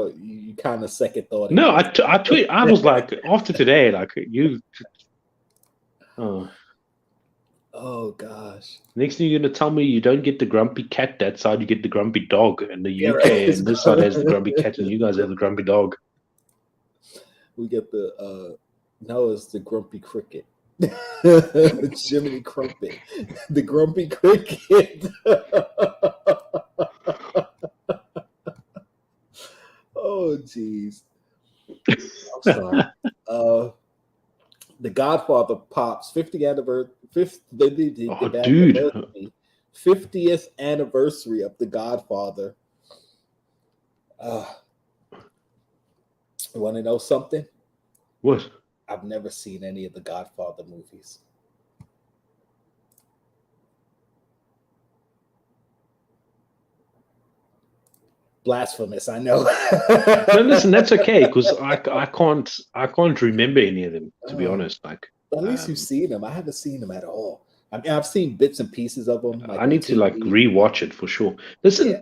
of second thought. No, I was like, after today, like you. Oh gosh. Next thing you're gonna tell me you don't get the grumpy cat that side, you get the grumpy dog, and the Yeah, UK right. and this side has the grumpy cat, and you guys have the grumpy dog. We get the no, it's the grumpy cricket. Jiminy Crumpet. The grumpy cricket. Oh jeez. I'm sorry. The Godfather Pops 50th anniversary. Dude. 50th anniversary of The Godfather. You want to know something? What? I've never seen any of the Godfather movies. Blasphemous, I know. No, listen, that's okay because I can't remember any of them, to be honest. Like, At least you've seen them. I haven't seen them at all. I mean, I've seen bits and pieces of them. I need to like rewatch it for sure. Listen, Yeah.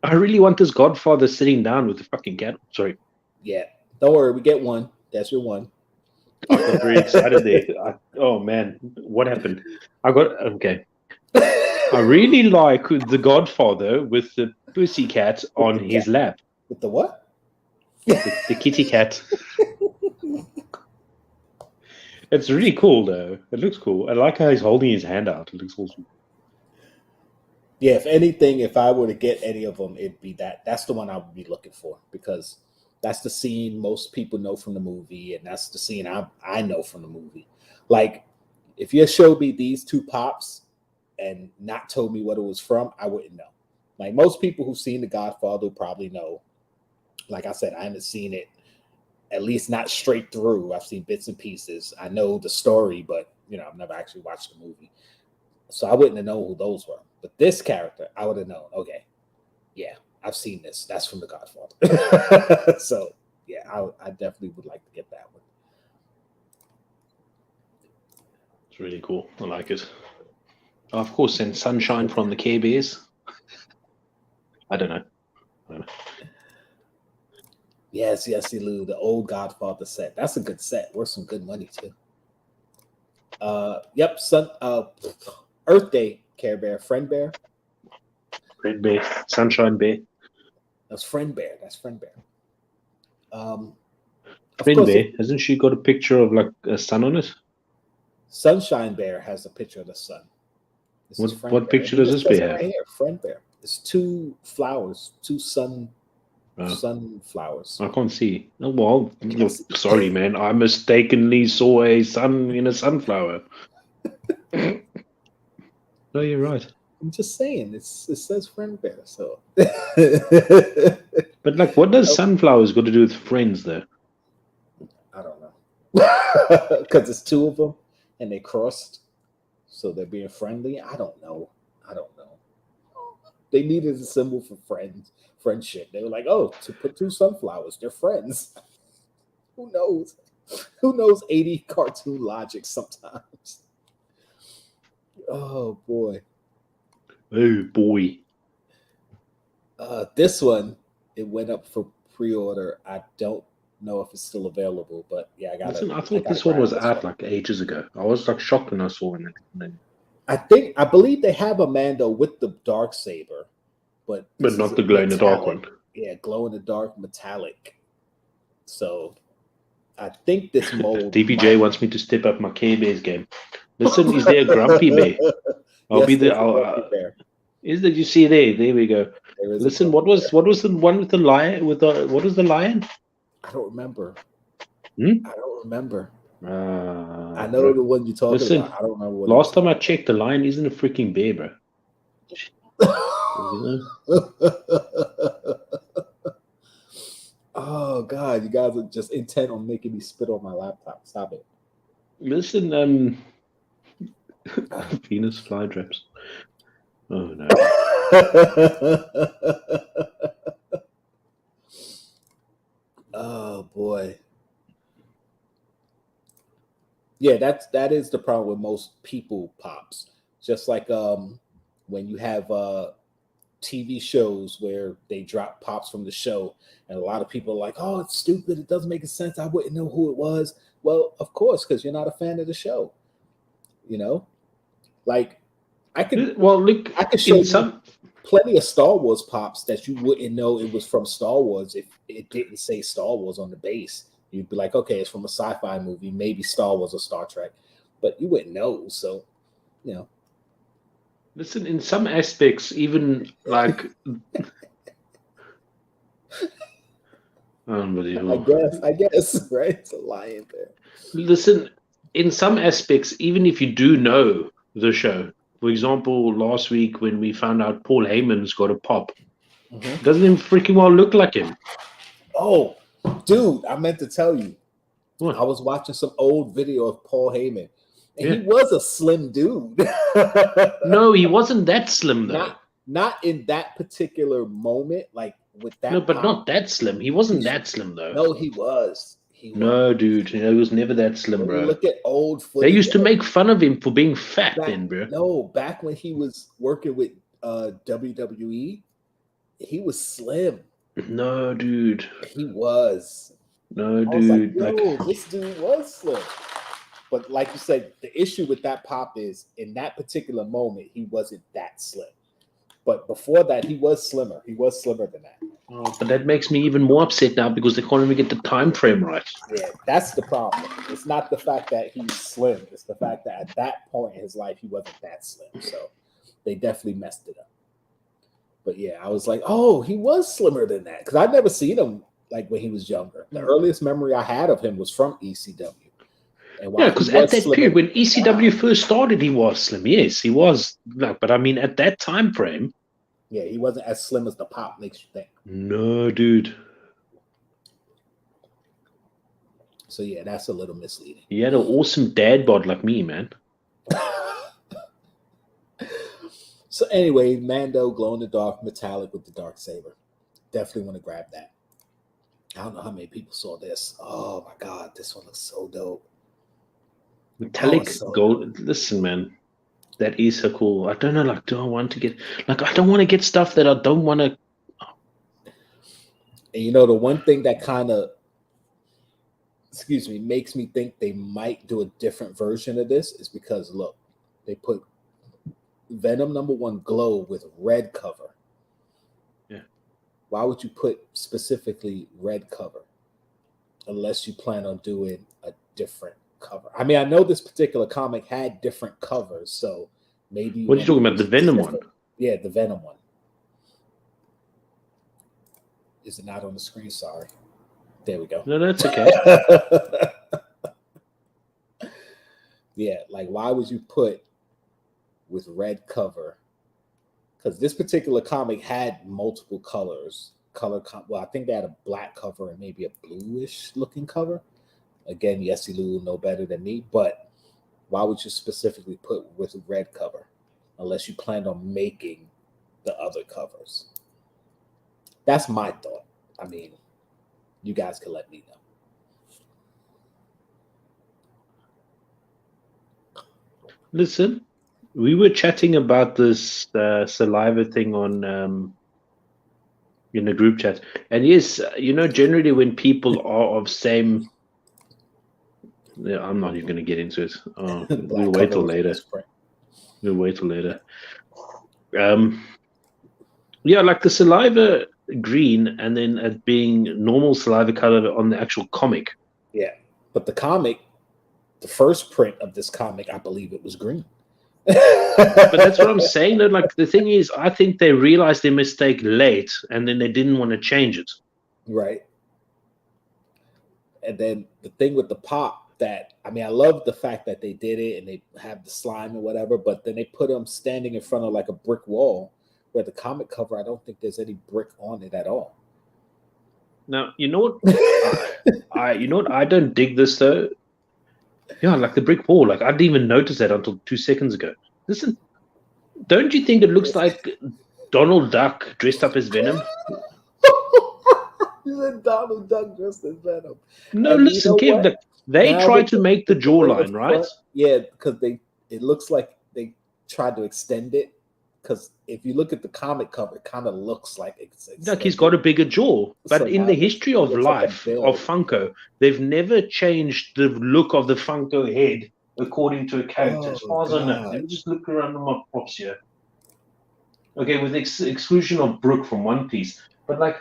I really want this Godfather sitting down with the fucking cat. Sorry, Yeah, don't worry, we get one. That's your one. I got very excited there. Oh man, what happened? Okay. I really like the Godfather with the pussycat on his lap. With the what? The kitty cat. It's really cool though. It looks cool. I like how he's holding his hand out. It looks awesome. Yeah, if anything, if I were to get any of them, it'd be that. That's the one I would be looking for because that's the scene most people know from the movie, and that's the scene I know from the movie. Like, if you showed me these two pops and not told me what it was from, I wouldn't know. Like, most people who've seen The Godfather probably know. Like I said, I haven't seen it, at least not straight through. I've seen bits and pieces. I know the story, but, I've never actually watched the movie. So I wouldn't have known who those were. But this character, I would have known, okay, yeah, I've seen this. That's from The Godfather. So yeah, I definitely would like to get that one. It's really cool. I like it. Of course, and Sunshine from the Care Bears. I don't know. Yes, Lou, the old Godfather set. That's a good set. Worth some good money too. Yep, Earth Day Care Bear, Friend Bear. Friend Bear, Sunshine Bear. That's Friend Bear. Of Friend course, Bear, hasn't she got a picture of like a sun on it? Sunshine Bear has a picture of the sun. What picture does this bear have? Right here, Friend Bear. It's two flowers, two sunflowers. I can't see. Oh, well, sorry, man. I mistakenly saw a sun in a sunflower. No, you're right. I'm just saying, it says Friend Bear. So, but like, what does sunflowers got to do with friends, though? I don't know. Because it's two of them, and they crossed, so they're being friendly. I don't know. They needed a symbol for friendship. They were like, oh, to put two sunflowers, they're friends. Who knows? 80 cartoon logic sometimes. Oh boy. This one, it went up for pre-order. I don't know if it's still available, but yeah, I thought this one was out like ages ago. I was like shocked when I saw it. I believe they have a Mando with the dark saber, but not the glow in the dark one. Yeah, glow in the dark metallic. So I think this mold. DPJ wants me to step up my Care Bears game. Listen, is there a Grumpy Bear? I'll be there. Is that you see there? There we go. Listen, what was the one with the lion? What was the lion? I don't remember. I don't remember. I know the one you're talking about. I don't remember what. Last time I checked, the lion isn't a freaking bear, bro. Oh God, you guys are just intent on making me spit on my laptop. Stop it. Listen, Venus flytraps. Oh no. Oh boy. Yeah, that is the problem with most people pops. Just like when you have TV shows where they drop pops from the show, and a lot of people are like, "Oh, it's stupid. It doesn't make sense. I wouldn't know who it was." Well, of course, because you're not a fan of the show. You know, like I could show you plenty of Star Wars pops that you wouldn't know it was from Star Wars if it didn't say Star Wars on the base. You'd be like, okay, it's from a sci-fi movie, maybe Star Wars or Star Trek, but you wouldn't know. So, you know. Listen, in some aspects, even like unbelievable. I guess, right? It's a lion there. Listen, in some aspects, even if you do know the show, for example, last week when we found out Paul Heyman's got a pop, doesn't even freaking well look like him. Oh, dude, I meant to tell you. What? I was watching some old video of Paul Heyman. And he was a slim dude. No, he wasn't that slim though. Not in that particular moment, like with that. No, but not that slim. He wasn't that slim though. No, he was. No, dude, he was never that slim, bro. Look at old footage. They used to make fun of him for being fat then, bro. No, back when he was working with WWE, he was slim. No, dude. He was. No, dude. This dude was slim. But like you said, the issue with that pop is in that particular moment, he wasn't that slim. But before that, he was slimmer. He was slimmer than that. Oh, but that makes me even more upset now because they can't even get the time frame right. Yeah, that's the problem. It's not the fact that he's slim. It's the fact that at that point in his life, he wasn't that slim. So they definitely messed it up. But yeah, I was like, oh, he was slimmer than that. Because I'd never seen him like when he was younger. The earliest memory I had of him was from ECW. Yeah, because at that period when ECW first started, he was slim. Yes, he was. No, but I mean, at that time frame, yeah, he wasn't as slim as the pop makes you think. No, dude. So yeah, that's a little misleading. He had an awesome dad bod like me, man. So anyway, Mando glow in the dark metallic with the dark saber. Definitely want to grab that. I don't know how many people saw this. Oh my god, this one looks so dope. Metallic so gold. dope. Listen, man, that is so cool. I don't know, like, do I want to get like I don't want to get stuff that I don't want to. And you know, the one thing that kind of, makes me think they might do a different version of this is because look, they put Venom #1 glow with red cover. Yeah. Why would you put specifically red cover unless you plan on doing a different cover? I mean, I know this particular comic had different covers, so maybe. What are you talking about? The Venom one? Yeah, the Venom one. Is it not on the screen? Sorry. There we go. No, that's okay. Yeah, like why would you put with red cover? Because this particular comic had multiple colors. Well, I think they had a black cover and maybe a bluish looking cover. Again, Yessie Lou will know better than me, but why would you specifically put with red cover unless you planned on making the other covers? That's my thought. I mean, you guys can let me know. Listen, we were chatting about this saliva thing on in the group chat, and yes, generally when people are of same. Yeah, I'm not even going to get into it. We'll wait till later. We'll wait till later. Yeah, like the saliva green, and then it being normal saliva color on the actual comic. Yeah, but the comic, the first print of this comic, I believe it was green. But that's what I'm saying. Though, like the thing is, I think they realized their mistake late, and then they didn't want to change it. Right. And then the thing with the pop. That I mean, I love the fact that they did it and they have the slime or whatever, but then they put them standing in front of like a brick wall where the comic cover, I don't think there's any brick on it at all. Now, you know what? You know what? I don't dig this though. Yeah, like the brick wall. Like I didn't even notice that until 2 seconds ago. Listen, don't you think it looks like Donald Duck dressed up as Venom? You said Donald Duck dressed as Venom. No, and listen, you know Kev. They tried to make the jawline, right? Yeah, because it looks like they tried to extend it. Because if you look at the comic cover, it kind of looks like it's like he's got a bigger jaw. But so in the history of life of Funko, they've never changed the look of the Funko head according to a character. As far as I know, let me just look around my props here. Okay, with exclusion of Brooke from One Piece, but like.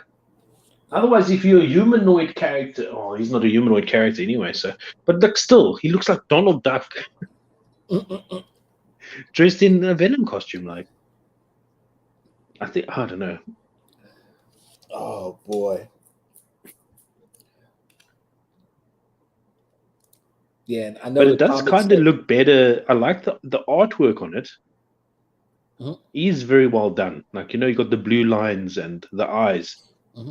Otherwise, if you're a humanoid character, he's not a humanoid character anyway. So, but like, still, he looks like Donald Duck, dressed in a Venom costume. Like, I don't know. Oh boy, yeah, and I know. But it does kind of look better. I like the artwork on it. Mm-hmm. He's very well done. Like you got the blue lines and the eyes. Mm-hmm.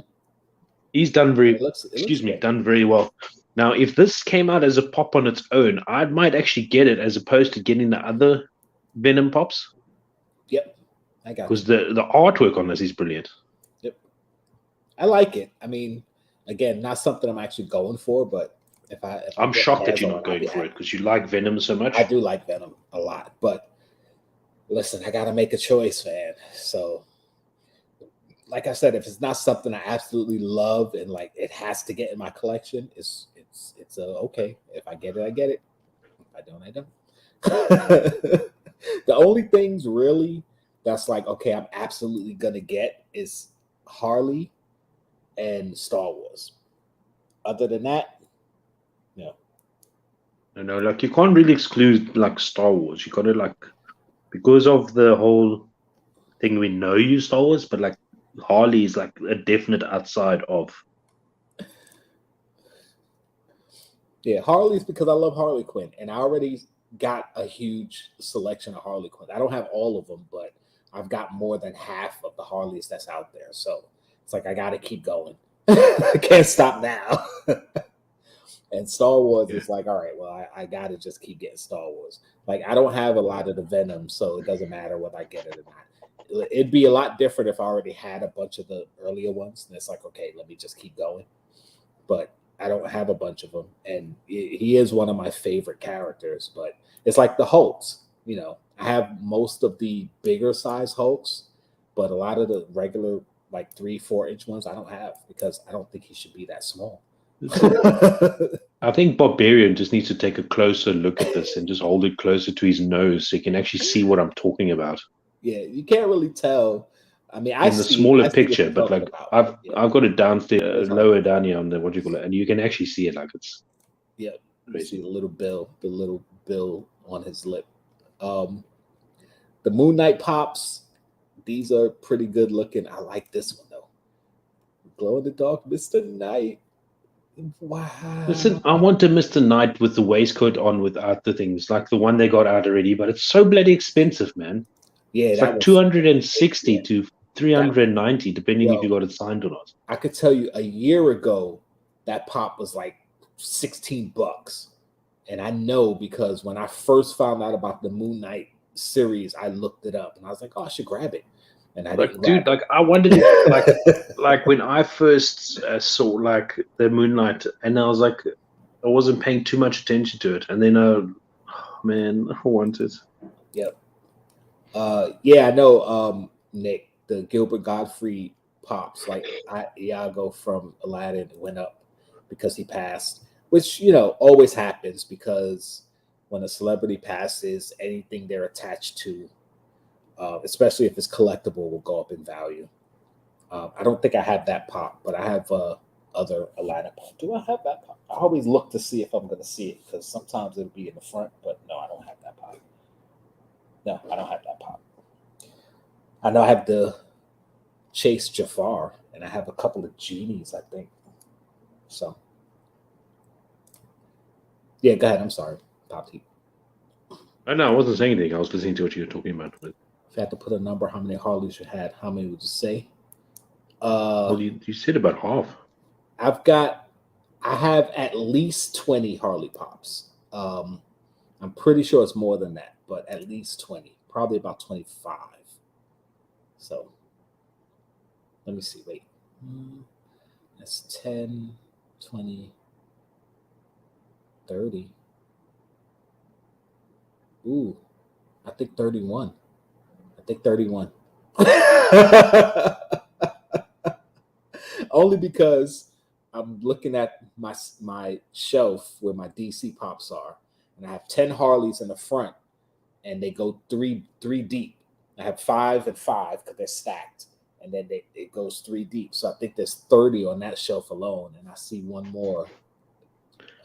He's done done very well. Now, if this came out as a pop on its own, I might actually get it as opposed to getting the other Venom pops. Yep, I got. Because the artwork on this is brilliant. Yep, I like it. I mean, again, not something I'm actually going for, but if I'm shocked that you're not going for it because you like Venom so much. I do like Venom a lot, but listen, I got to make a choice, man. So. Like I said, if it's not something I absolutely love and like it has to get in my collection, it's okay. If I get it, I get it. If I don't, I don't. The only things really that's like, okay, I'm absolutely gonna get is Harley and Star Wars. Other than that, no. No, like you can't really exclude like Star Wars. You gotta like because of the whole thing we know you Star Wars, but like Harley is like a definite outside of. Yeah, Harley's because I love Harley Quinn, and I already got a huge selection of Harley Quinn. I don't have all of them, but I've got more than half of the Harleys that's out there. So it's like I got to keep going. I can't stop now. And Star Wars is like, all right, well, I gotta just keep getting Star Wars. Like, I don't have a lot of the Venom, so it doesn't matter whether I get it or not. It'd be a lot different if I already had a bunch of the earlier ones, and it's like, okay, let me just keep going. But I don't have a bunch of them, and he is one of my favorite characters. But it's like the Hulks, you know. I have most of the bigger size Hulks, but a lot of the regular, like 3-4 inch ones, I don't have because I don't think he should be that small. I think Barbarian just needs to take a closer look at this and just hold it closer to his nose so you can actually see what I'm talking about. Yeah, you can't really tell. I mean, in the smaller picture, but like I've got it downstairs, lower down here on the and you can actually see it like it's you see the little bill on his lip. The Moon Knight pops, these are pretty good looking. I like this one though. Glow in the dark, Mr. Knight. Wow. Listen, I want a Mr. Knight with the waistcoat on without the things, like the one they got out already, but it's so bloody expensive, man. Yeah, it's like 260 to 390, depending if you got it signed or not. I could tell you a year ago, that pop was like $16. And I know because when I first found out about the Moon Knight series, I looked it up and I was like, oh, I should grab it. And I didn't grab it. I wondered if, like when I first saw like the Moon Knight, and I was like, I wasn't paying too much attention to it. And then, oh, man, I want it. Yep. Yeah, I know, Nick, the Gilbert Gottfried pops, like Iago from Aladdin went up because he passed, which, you know, always happens because when a celebrity passes, anything they're attached to, especially if it's collectible, will go up in value. I don't think I have that pop, but I have other Aladdin pop. Do I have that pop? I always look to see if I'm going to see it because sometimes it'll be in the front, but no, I don't have that pop. No, I don't have that pop. I know I have the Chase Jafar, and I have a couple of genies, I think. So, yeah, go ahead. I'm sorry, Pop T. I know I wasn't saying anything. I was listening to what you were talking about. But if you had to put a number, how many Harleys you had, how many would you say? Well, you said about half. I have at least 20 Harley pops. I'm pretty sure it's more than that, but at least 20, probably about 25. So let me see. Wait, that's 10, 20, 30. Ooh, I think 31. Only because I'm looking at my shelf where my DC pops are, and I have 10 Harleys in the front, and they go three deep. I have 5 and 5 because they're stacked, and then it goes 3 deep. So I think there's 30 on that shelf alone, and I see one more.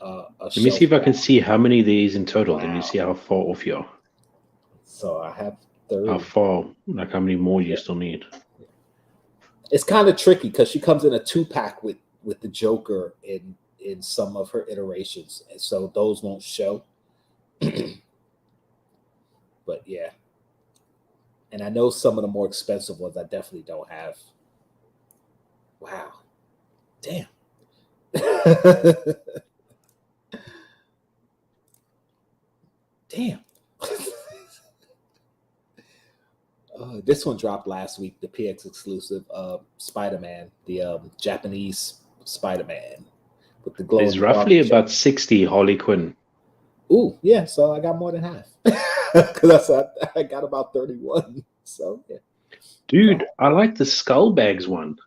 Let me see if I can see how many there is in total. Wow. Then you see how far off you are. So I have 30. How far? Like how many more you still need? It's kind of tricky because she comes in a 2-pack with the Joker in some of her iterations, and so those won't show. But yeah, and I know some of the more expensive ones I definitely don't have. Wow, damn. Damn. This one dropped last week, the PX exclusive Spider-Man, the Japanese Spider-Man with the glow. There's roughly about 60 Harley Quinn. Ooh, yeah, so I got more than half. Because I got about 31. So yeah. Dude, I like the Skull Bags one.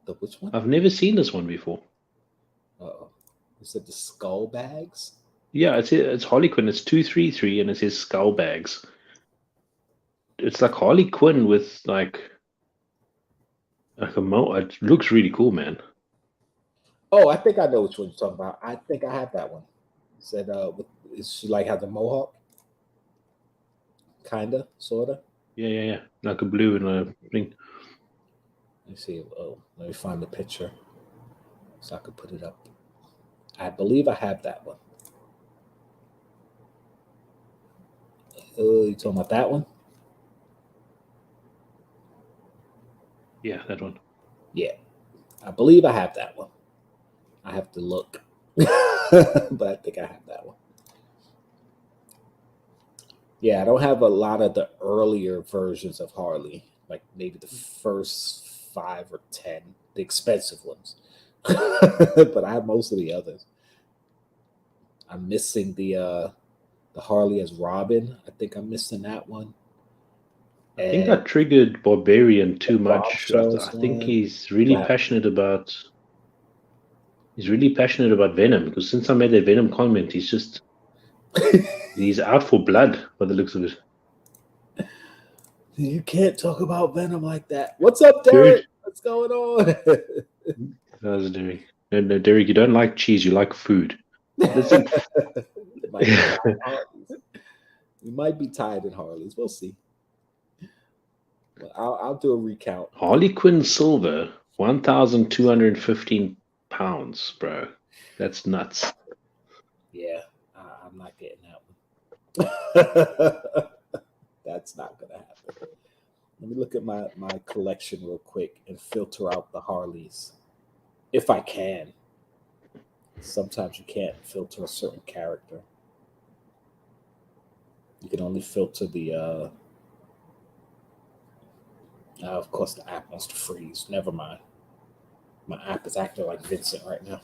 The which one? I've never seen this one before. Uh-oh. You said the Skull Bags? Yeah, it's Harley Quinn. It's 233 and it says Skull Bags. It's like Harley Quinn with like a it looks really cool, man. Oh, I think I know which one you're talking about. I think I have that one. It said, is she like has a mohawk? Kinda, sorta. Yeah. Like a blue and a thing. Let me see. Oh, let me find the picture so I could put it up. I believe I have that one. You talking about that one? Yeah, that one. Yeah, I believe I have that one. I have to look, but I think I have that one. Yeah, I don't have a lot of the earlier versions of Harley, like maybe the first 5 or 10, the expensive ones. But I have most of the others. I'm missing the Harley as Robin. I think I'm missing that one. I think I triggered Barbarian too much. Bombshells I think one. he's really Wow. passionate about. He's really passionate about Venom because since I made that Venom comment, he's out for blood by the looks of it. You can't talk about Venom like that. What's up, Derek? Dude. What's going on? How's Derek? No, Derek, you don't like cheese. You like food. Listen. You might be tied in Harleys. We'll see. I'll do a recount. Harley Quinn Silver, 1,215 pounds, bro. That's nuts. Yeah, I'm not getting that one. That's not gonna happen. Let me look at my collection real quick and filter out the Harleys, if I can. Sometimes you can't filter a certain character. You can only filter the. Of course, the app wants to freeze. Never mind. My app is acting like Vincent right now.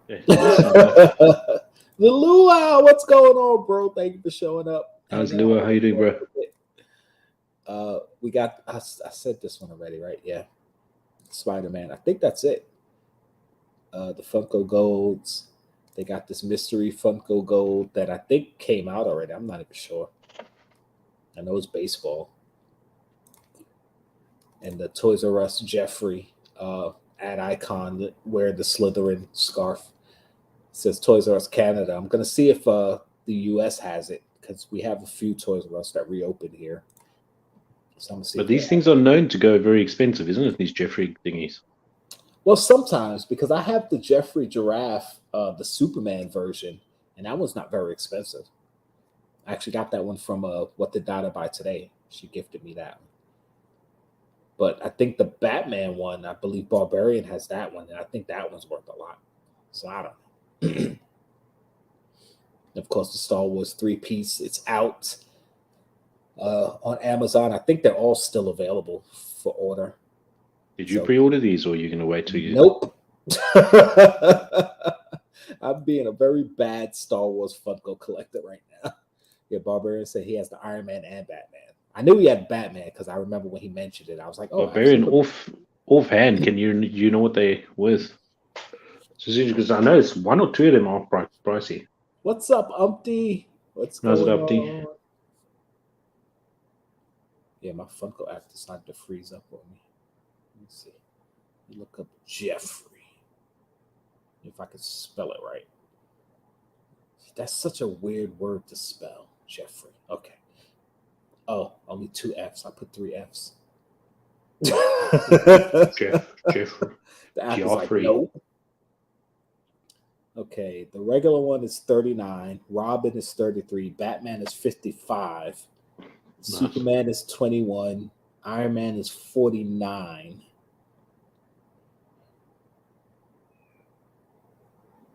The Luau, what's going on, bro? Thank you for showing up. How's Lua? How you doing, bro? We got. I said this one already, right? Yeah, Spider-Man. I think that's it. The Funko Golds. They got this mystery Funko Gold that I think came out already. I'm not even sure. I know it's baseball. And the Toys R Us Jeffrey ad icon wearing the Slytherin scarf. It says Toys R Us Canada. I'm going to see if the US has it because we have a few Toys R Us that reopened here. So I'm gonna see. But these things are known to go very expensive, isn't it? These Jeffrey thingies. Well, sometimes because I have the Jeffrey Giraffe, the Superman version, and that one's not very expensive. I actually got that one from What Did Dada Buy Today. She gifted me that one. But I think the Batman one, I believe Barbarian has that one, and I think that one's worth a lot. So I don't know. Of course, the Star Wars 3-piece, it's out on Amazon. I think they're all still available for order. Did you pre-order these, or are you going to wait till you? Nope. I'm being a very bad Star Wars Funko collector right now. Yeah, Barbarian said he has the Iron Man and Batman. I knew he had Batman because I remember when he mentioned it. I was like, "Oh, Barbarian offhand, can you know what they worth?" Because I know it's one or two of them are pricey. What's up, Umpty? What's going on? Yeah, my Funko app decided to freeze up on me. Let me see. Let me look up Jeffrey. If I can spell it right. That's such a weird word to spell, Jeffrey. Okay. Oh, only 2 F's. I put 3 F's. Jeffrey. The app is like, nope. Okay, the regular one is 39. Robin is 33. Batman is 55. Nice. Superman is 21. Iron Man is 49.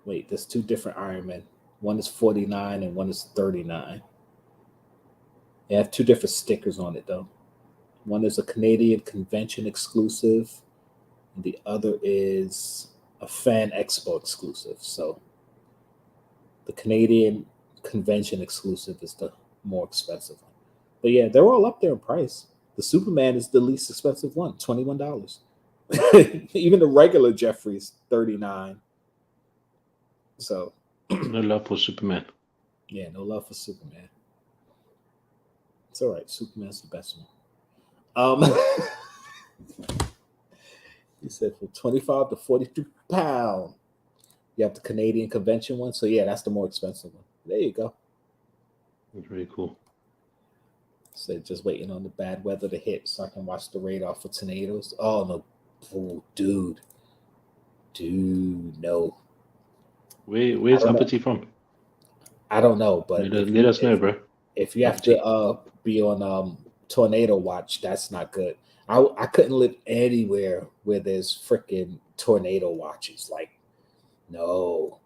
Wait, there's 2 different Iron Men. One is 49 and one is 39. They have 2 different stickers on it, though. One is a Canadian convention exclusive, and the other is a Fan Expo exclusive. So the Canadian convention exclusive is the more expensive one. But yeah, they're all up there in price. The Superman is the least expensive one, $21. Even the regular Jeffrey's $39. So no love for Superman. Yeah, no love for Superman. It's all right. Superman's the best one. He said from 25 to 42 pounds. You have the Canadian convention one. So yeah, that's the more expensive one. There you go. That's really cool. So just waiting on the bad weather to hit so I can watch the radar for tornadoes. Oh no. Oh, dude, no. Where's Uppity from? I don't know, but let us know, bro. If you have to be on tornado watch, that's not good. I couldn't live anywhere where there's freaking tornado watches. Like No.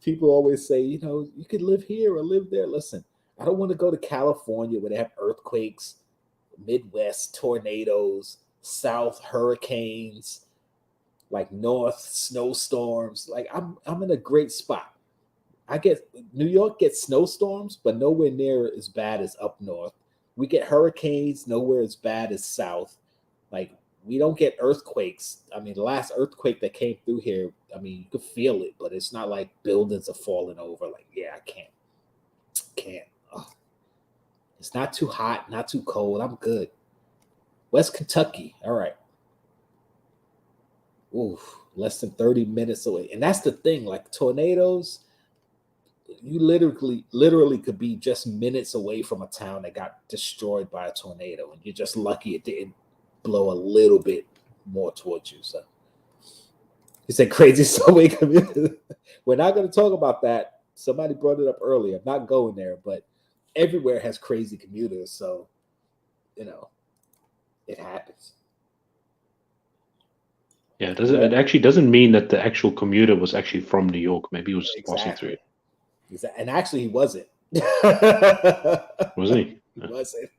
People always say, you know, you could live here or live there. Listen, I don't want to go to California where they have earthquakes, Midwest tornadoes, South hurricanes, like North snowstorms. Like I'm in a great spot. I get New York gets snowstorms, but nowhere near as bad as up north. We get hurricanes, nowhere as bad as south. Like we don't get earthquakes. I mean, the last earthquake that came through here, I mean, you could feel it, but it's not like buildings are falling over. Like, yeah, I can't. Ugh. It's not too hot, not too cold. I'm good. West Kentucky, all right. Oof, less than 30 minutes away. And that's the thing, like tornadoes, you literally could be just minutes away from a town that got destroyed by a tornado, and you're just lucky it didn't blow a little bit more towards you. So he said crazy subway community. We're not going to talk about that. Somebody brought it up earlier. I'm not going there, but everywhere has crazy commuters, so you know it happens. Yeah, it actually doesn't mean that the actual commuter was actually from New York. Maybe he was just passing through. And actually, he wasn't. Was he? He wasn't.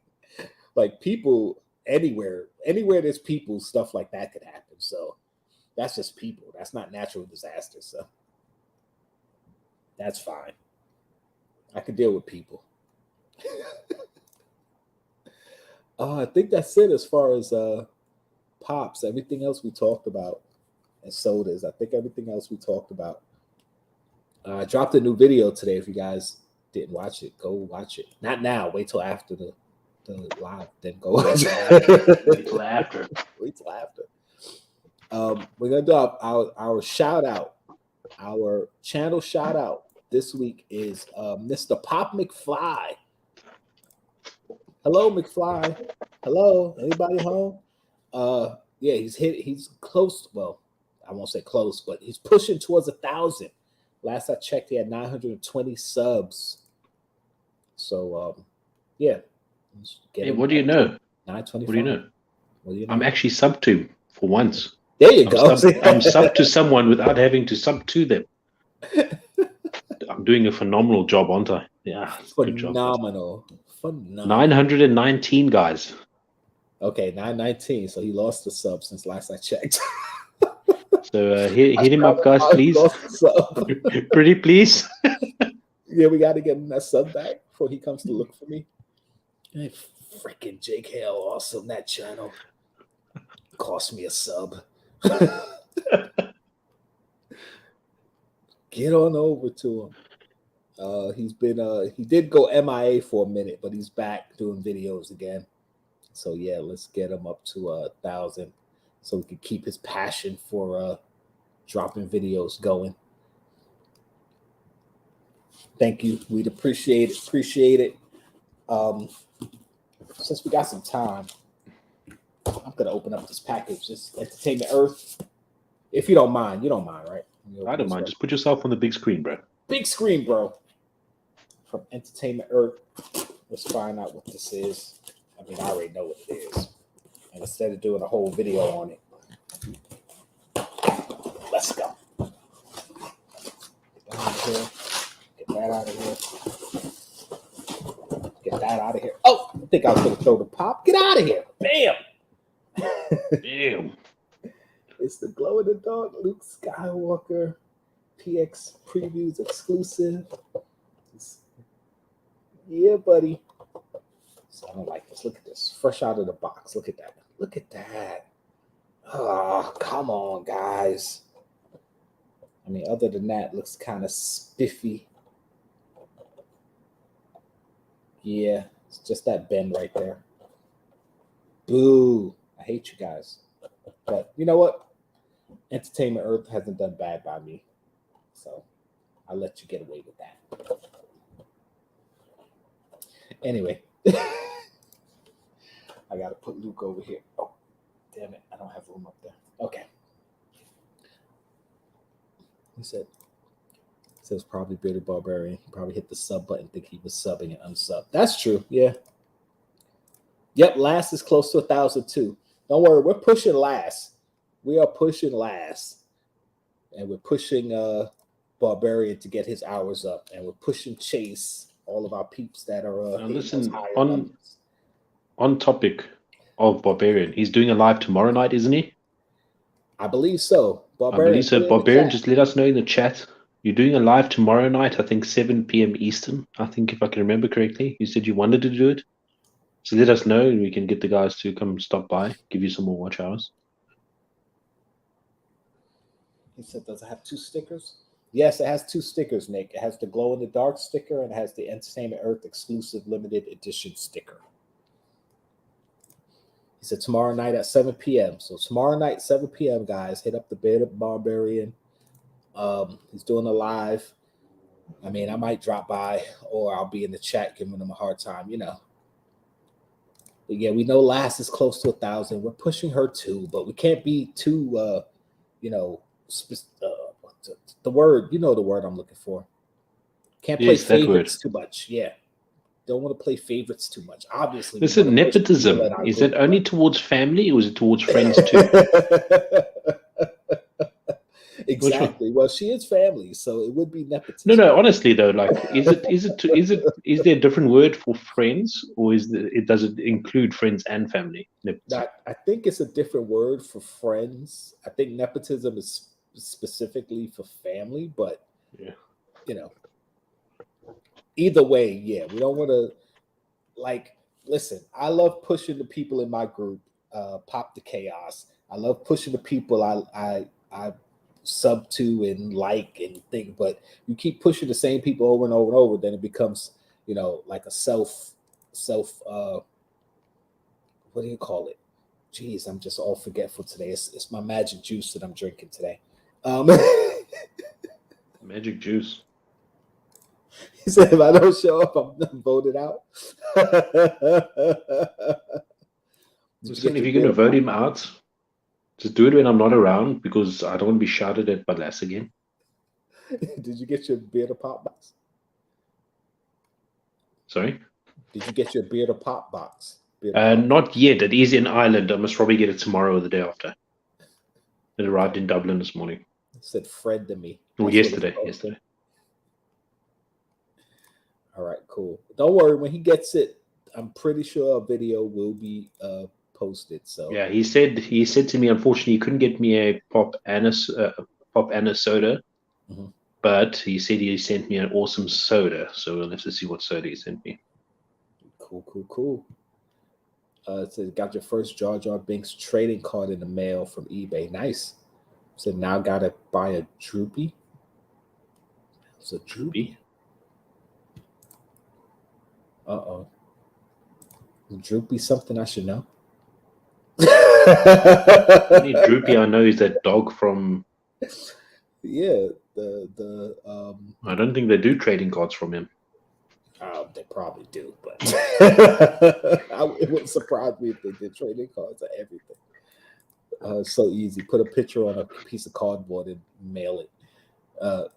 Like people anywhere there's people, stuff like that could happen. So that's just people. That's not natural disaster. So that's fine. I can deal with people. I think that's it as far as pops. Everything else we talked about, and sodas. I think everything else we talked about. I dropped a new video today. If you guys didn't watch it, go watch it. Not now. Wait till after the live. Then go watch it. Wait till after. Wait till after. We're gonna do our shout out. Our channel shout out this week is Mr. Pop McFly. Hello, McFly. Hello, anybody home? Yeah, he's close. Well, I won't say close, but he's pushing towards 1,000. Last I checked, he had 920 subs. So, yeah. Hey, what do you know? 925. What do you know? What do you know? I'm actually sub to for once. There you go. I'm sub to someone without having to sub to them. I'm doing a phenomenal job, aren't I? Yeah, good job. Phenomenal. 919 guys. Okay, 919. So he lost the sub since last I checked. So hit him up, guys, please. Pretty please. Yeah, we got to get him that sub back before he comes to look for me. Hey, freaking Jkl Awesome, that channel cost me a sub. Get on over to him. He did go MIA for a minute, but he's back doing videos again. So yeah, let's get him up to 1,000 so we can keep his passion for dropping videos going. Thank you. We'd appreciate it. Since we got some time, I'm gonna open up this package. This Entertainment Earth. If you don't mind, right? I don't mind. Just put yourself on the big screen, bro. Big screen, bro. From Entertainment Earth. Let's find out what this is. I mean, I already know what it is. And instead of doing a whole video on it, let's go. Get that out of here. Get that out of here. Oh, I think I was going to throw the pop. Get out of here. Bam. Damn. It's the glow in the dark Luke Skywalker PX previews exclusive. Yeah, buddy. So I don't like this. Look at this. Fresh out of the box. Look at that. Look at that. Oh, come on, guys. I mean, other than that, looks kind of spiffy. Yeah, it's just that bend right there. Boo. I hate you guys. But you know what? Entertainment Earth hasn't done bad by me. So I'll let you get away with that. Anyway. I got to put Luke over here. Oh, damn it. I don't have room up there. Okay. He said probably Bearded Barbarian. He probably hit the sub button, think he was subbing and unsubbed. That's true. Yeah. Yep. Last is close to 1,000 too. Don't worry. We're pushing last. we are pushing last, and we're pushing Barbarian to get his hours up, and we're pushing Chase, all of our peeps that are Now hitting those listen, higher numbers. on topic of Barbarian, he's doing a live tomorrow night, isn't he? I believe so. I Barbarian, believe so. put it in the Barbarian, chat. just let us know in the chat. You're doing a live tomorrow night, I think 7 p.m. Eastern. I think if I can remember correctly, you said you wanted to do it. So let us know, and we can get the guys to come stop by, give you some more watch hours. He said, does it have 2 stickers? Yes, it has 2 stickers, Nick. It has the glow-in-the-dark sticker, and it has the Entertainment Earth exclusive limited edition sticker. He said tomorrow night at 7 p.m. So tomorrow night, 7 p.m., guys, hit up the Bearded Barbarian. He's doing a live. I mean, I might drop by, or I'll be in the chat giving them a hard time, you know. But yeah, we know Last is close to 1,000. We're pushing her too, but we can't be too, you know, the word, you know, the word I'm looking for. Can't play favorites too much. Yeah. Don't want to play favorites too much. Obviously, Is it nepotism? Is it only towards family, or is it towards friends too? Exactly. Well, she is family, so it would be nepotism. No. Honestly, though, like, is there a different word for friends, or does it include friends and family? I think it's a different word for friends. I think nepotism is specifically for family, but yeah, you know, either way, yeah, we don't want to like. Listen, I love pushing the people in my group. Pop the chaos. I love pushing the people I sub to and like and think, but you keep pushing the same people over and over and over, then it becomes, you know, like a self what do you call it? Jeez, I'm just all forgetful today. It's my magic juice that I'm drinking today. Magic juice. He said if I don't show up, I'm voted out. Listen, if you're going to vote him out, just do it when I'm not around, because I don't want to be shouted at by Lass again. Did you get your Bearded Pop box? Sorry? Did you get your Bearded Pop box? Not yet. It is in Ireland. I must probably get it tomorrow or the day after. It arrived in Dublin this morning. It said Fred to me. Or yesterday. All right, cool. Don't worry. When he gets it, I'm pretty sure a video will be posted. So yeah, he said to me, unfortunately, he couldn't get me a pop and a soda, but he said he sent me an awesome soda. So we'll have to see what soda he sent me. Cool. It says got your first Jar Jar Binks trading card in the mail from eBay. Nice. So now gotta buy a Droopy. It's a Droopy. Droopy something I should know. The only Droopy I know is that dog from. Yeah, I don't think they do trading cards from him. They probably do, but it wouldn't surprise me if they did trading cards or everything. So easy. Put a picture on a piece of cardboard and mail it.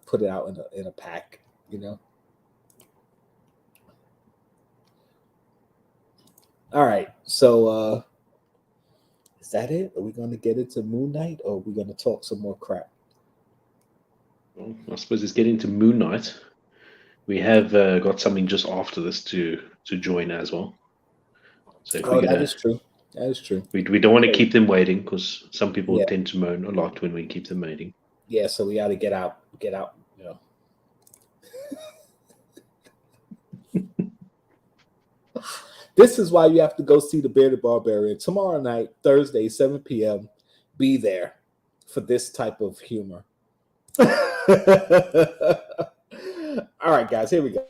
Put it out in a pack, you know. All right, so is that it? Are we going to get into Moon Knight, or are we going to talk some more crap? Well, I suppose it's getting to Moon Knight. We have got something just after this to join as well. So that is true. That is true. We don't want to keep them waiting, because some people tend to moan a lot when we keep them waiting. Yeah, so we got to get out, you know. This is why you have to go see the Bearded Barbarian tomorrow night, Thursday, 7 p.m. Be there for this type of humor. All right, guys, here we go.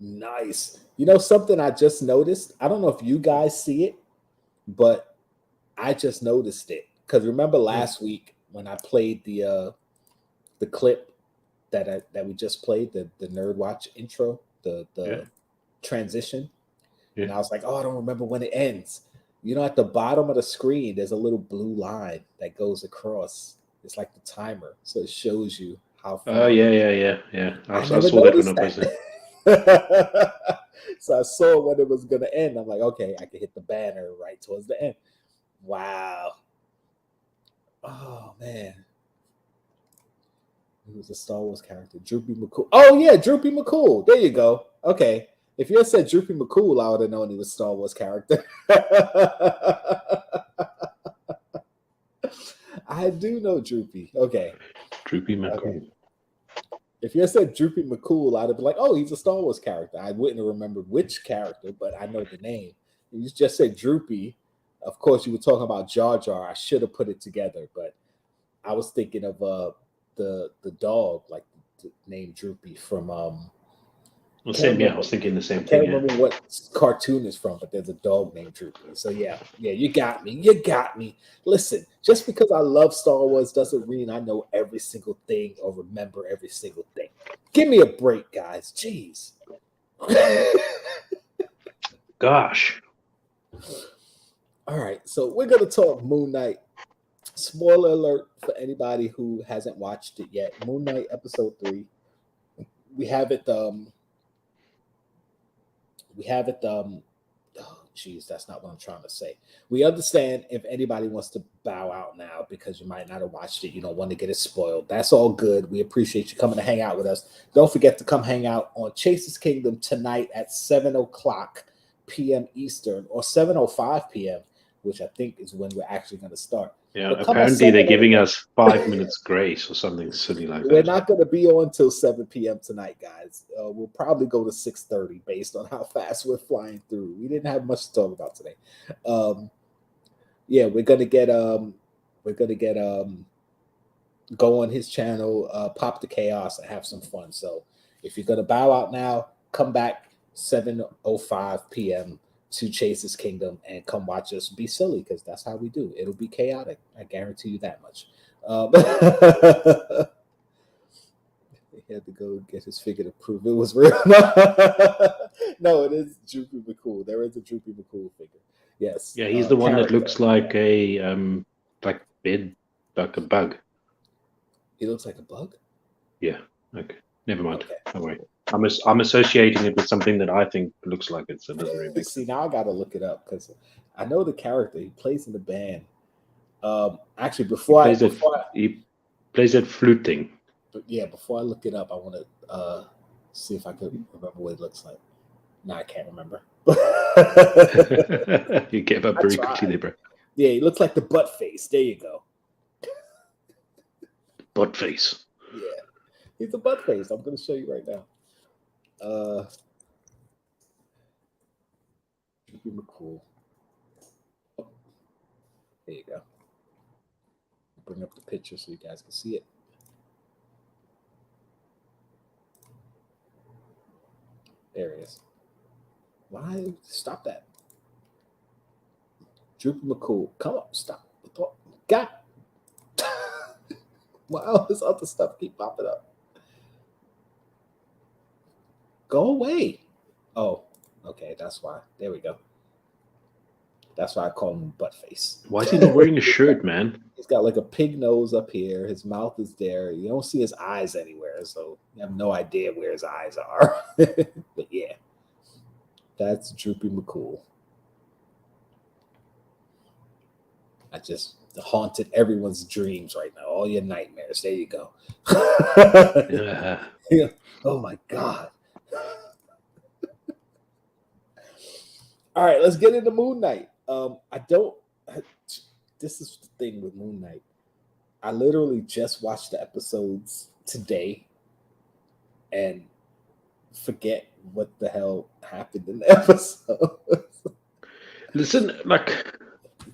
Nice. You know something I just noticed? I don't know if you guys see it, but I just noticed it. because remember last week when I played the clip that we just played, the Nerd Watch intro, the transition, and I was like, oh, I don't remember when it ends. You know, at the bottom of the screen, there's a little blue line that goes across. It's like the timer, so it shows you how far. Oh yeah. I never saw that when noticed I was there. that. So I saw when it was gonna end. I'm like, okay, I can hit the banner right towards the end. Wow. Oh man. He was a Star Wars character, Droopy McCool. Oh yeah, Droopy McCool. There you go. Okay. If you had said Droopy McCool, I would have known he was a Star Wars character. I do know Droopy. Okay. Droopy McCool. Okay. If you had said Droopy McCool, I'd have been like, oh, he's a Star Wars character. I wouldn't have remembered which character, but I know the name. And you just said Droopy. Of course, you were talking about Jar Jar. I should have put it together, but I was thinking of the dog, like the name Droopy from Well, same, I was thinking the same I thing. can't remember what cartoon is from, but there's a dog named Droopy. So yeah, you got me. You got me. Listen, just because I love Star Wars doesn't mean I know every single thing or remember every single thing. Give me a break, guys. Jeez. Gosh. All right, so we're gonna talk Moon Knight. Spoiler alert for anybody who hasn't watched it yet. Moon Knight episode 3. We have it. Oh, geez, that's not what I'm trying to say. We understand if anybody wants to bow out now because you might not have watched it. You don't want to get it spoiled. That's all good. We appreciate you coming to hang out with us. Don't forget to come hang out on Chase's Kingdom tonight at 7:00 p.m. Eastern or 7:05 p.m., which I think is when we're actually going to start. Yeah, apparently they're giving us 5 minutes grace or something silly like that. We're not going to be on till 7 p.m. tonight, guys. We'll probably go to 6:30 based on how fast we're flying through. We didn't have much to talk about today. We're gonna get go on his channel, Pop-The Chaos, and have some fun. So if you're gonna bow out now, come back 7:05 p.m. to Chase's Kingdom and come watch us be silly, because that's how we do. It'll be chaotic. I guarantee you that much. He had to go get his figure to prove it was real. No, it is Droopy McCool. There is a Droopy McCool figure. Yes. Yeah, he's the one that looks like a bed, like a bug. He looks like a bug? Yeah. Okay. Never mind. Okay. Don't worry. I'm associating it with something that I think looks like it. So it doesn't really make See, now I got to look it up because I know the character. He plays in the band. Actually, he plays that flute thing. Before I look it up, I want to see if I could remember what it looks like. No, I can't remember. You gave up very quickly there, bro. Yeah, he looks like the butt face. There you go. Butt face. Yeah, he's a butt face. I'm going to show you right now. Be cool. There you go. Bring up the picture so you guys can see it. There it is. Why? Stop that. Droopy McCool. Come on, stop. God. Why all this other stuff keep popping up? Go away. Oh, okay. That's why. There we go. That's why I call him butt face. Why is he not wearing a shirt, man? He's got like a pig nose up here. His mouth is there. You don't see his eyes anywhere, so you have no idea where his eyes are. But yeah, that's Droopy McCool. I just haunted everyone's dreams right now. All your nightmares. There you go. Yeah. Oh my God. All right, let's get into Moon Knight. This is the thing with Moon Knight. I literally just watched the episodes today and forget what the hell happened in the episode. Listen, like,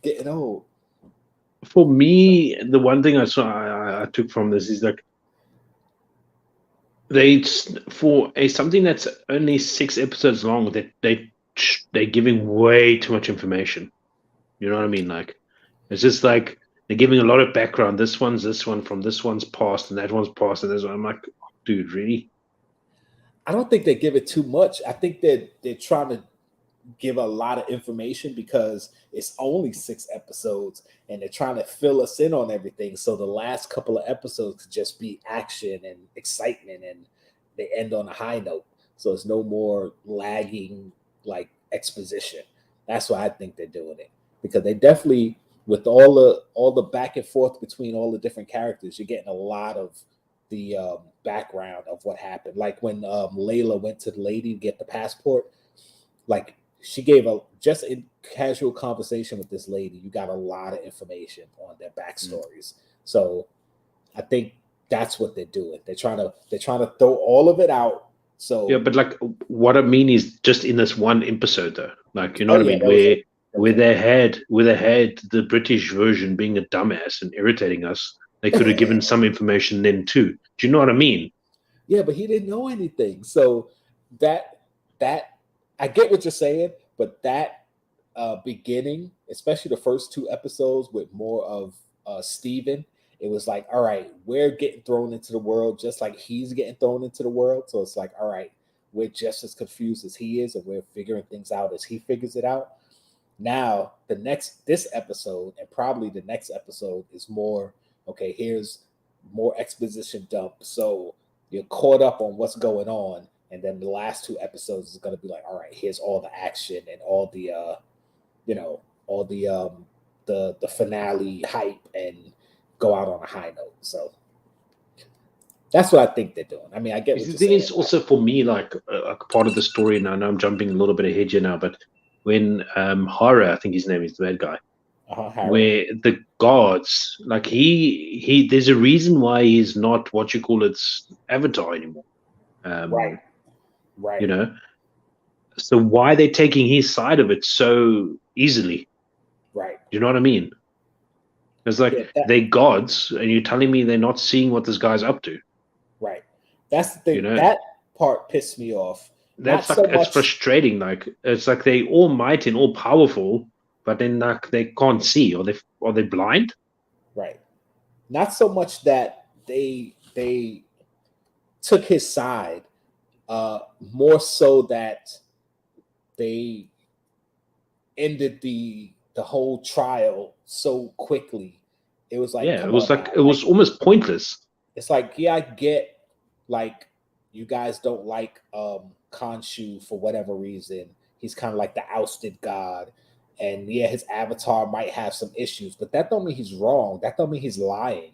getting old. For me, the one thing I took from this is like something that's only 6 episodes long, that they're giving way too much information. You know what I mean? Like, it's just like they're giving a lot of background. This one's this one from this one's past, and that one's past, and this one. I'm like, dude, really? I don't think they give it too much. I think that they're trying to give a lot of information because it's only 6 episodes and they're trying to fill us in on everything. So the last couple of episodes could just be action and excitement and they end on a high note. So it's no more lagging like exposition. That's why I think they're doing it, because they definitely, with all the back and forth between all the different characters, you're getting a lot of the background of what happened. Like when Layla went to the lady to get the passport, like she gave just in casual conversation with this lady, you got a lot of information on their backstories. So I think that's what they're doing. They're trying to throw all of it out. So yeah, but like what I mean is just in this one episode though. Like, you know what I mean? Where they had the British version being a dumbass and irritating us, they could have given some information then too. Do you know what I mean? Yeah, but he didn't know anything. So that I get what you're saying, but that beginning, especially the first 2 episodes with more of Steven, it was like, all right, we're getting thrown into the world just like he's getting thrown into the world. So it's like, all right, we're just as confused as he is, and we're figuring things out as he figures it out. Now, this episode and probably the next episode is more, okay, here's more exposition dump. So you're caught up on what's going on. And then the last 2 episodes is going to be like, all right, here's all the action and all the, all the finale hype and go out on a high note. So that's what I think they're doing. I mean, I get what The you're thing saying. is also for me, like part of the story, and I know I'm jumping a little bit ahead here now, but when Hara, I think his name is the bad guy, where the gods, like he there's a reason why he's not what you call it's Avatar anymore. Right. You know, so why they're taking his side of it so easily? Right. Do you know what I mean? It's like they're gods, and you're telling me they're not seeing what this guy's up to. Right. That's the thing. You know? That part pissed me off. That's Not like so it's much. frustrating. Like it's like they almighty and all powerful, but then like they can't see, or they blind. Right. Not so much that they took his side, more so that they ended the whole trial so quickly. It was like, Yeah, come it was on like now. it was almost pointless. It's like, yeah, I get like you guys don't like Khonshu for whatever reason. He's kind of like the ousted god. And yeah, his avatar might have some issues, but that don't mean he's wrong. That don't mean he's lying.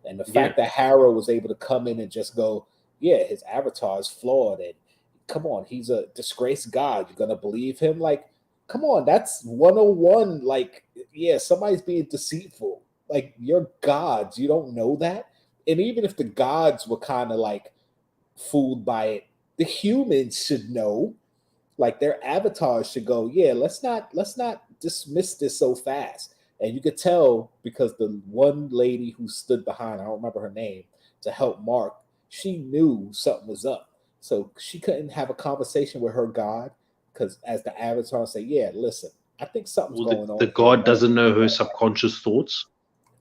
And the fact that Harrow was able to come in and just go, yeah, his avatar is flawed. And come on, he's a disgraced god. You're gonna believe him? Like, come on, that's 101. Like, yeah, somebody's being deceitful. Like, you're gods. You don't know that? And even if the gods were kind of like fooled by it, the humans should know. Like their avatars should go, yeah, let's not dismiss this so fast. And you could tell because the one lady who stood behind, I don't remember her name, to help Mark, she knew something was up. So she couldn't have a conversation with her god because as the avatar say, yeah, listen, I think something's going on. The god doesn't know her subconscious thoughts.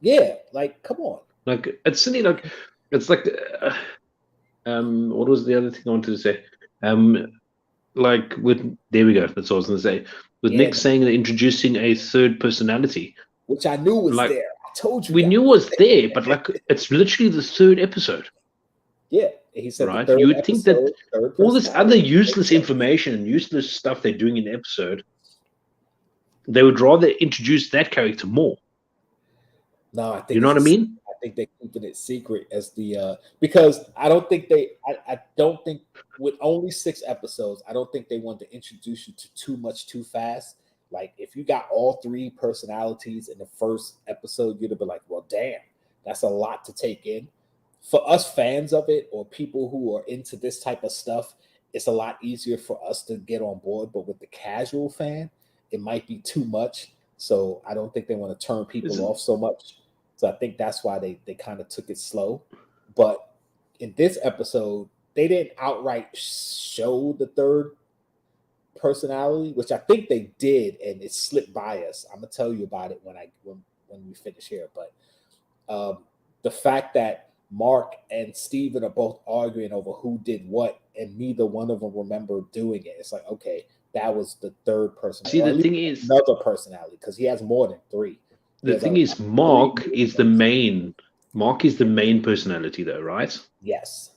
Yeah, like come on. Like it's silly. Like it's like what was the other thing I wanted to say? Like with there we go. That's what I was going to say. With Nick saying they're introducing a third personality, which I knew was like, there. I told you we knew was there, but like it's literally the 3rd episode. Yeah, he said right. The 3rd You would think that episode, all this other useless information and useless stuff they're doing in the episode, they would rather introduce that character more. No, I think you know what I mean. I think they're keeping it secret as the because I don't think I don't think with only 6 episodes, I don't think they want to introduce you to too much too fast. Like if you got all 3 personalities in the first episode, you'd have been like, well, damn, that's a lot to take in. For us fans of it or people who are into this type of stuff, it's a lot easier for us to get on board. But with the casual fan, it might be too much. So I don't think they want to turn people off so much. So I think that's why they kind of took it slow. But in this episode, they didn't outright show the 3rd personality, which I think they did, and it slipped by us. I'm gonna tell you about it when when we finish here. But the fact that Mark and Steven are both arguing over who did what, and neither one of them remember doing it. It's like, okay, that was the third person. See, the thing is, another personality, because he has more than three. The thing is, Mark is the main personality, though, right? Yes.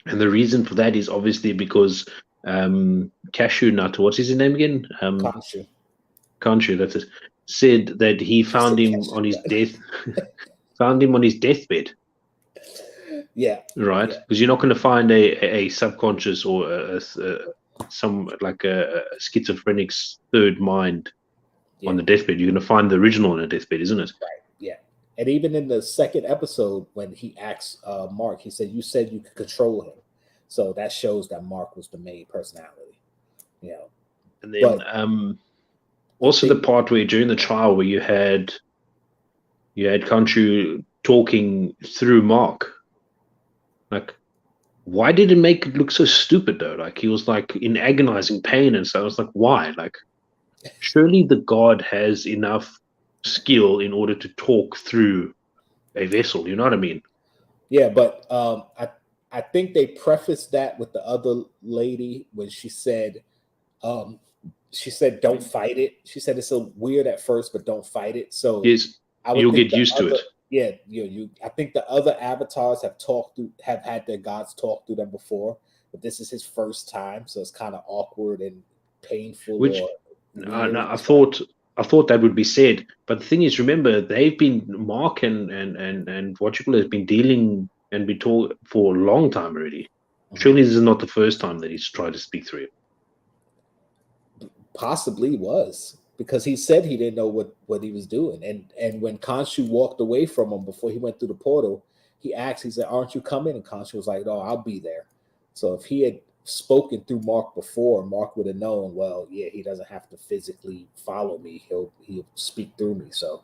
And the reason for that is obviously because Cashew Nut, what's his name again? Khonshu, that's it. Said that he found him on his deathbed. Yeah. Right, because you're not going to find a subconscious or some like a schizophrenic's third mind on the deathbed. You're going to find the original on a deathbed, isn't it? Right. Yeah. And even in the second episode, when he asked Mark, he said, "You said you could control him," so that shows that Mark was the main personality. You know. And then also the part where during the trial where you had Khonshu talking through Mark. Like, why did it make it look so stupid though? Like, he was like in agonizing pain, and so I was like, why? Like, surely the god has enough skill in order to talk through a vessel. You know what I mean? Yeah, but I think they prefaced that with the other lady when she said, "Don't fight it." She said it's so weird at first, but don't fight it. So yes, you'll get used to it. Yeah, I think the other avatars have had their gods talk through them before, but this is his first time, so it's kind of awkward and painful. No, I thought that would be said, but the thing is, remember, they've been Mark and Jkl has been dealing and been talking for a long time already. Surely this is not the first time that he's tried to speak through it. Possibly was. Because he said he didn't know what he was doing. And when Khonshu walked away from him before he went through the portal, he said, "Aren't you coming?" And Khonshu was like, "No, I'll be there." So if he had spoken through Mark before, Mark would have known, well, yeah, he doesn't have to physically follow me. He'll speak through me. So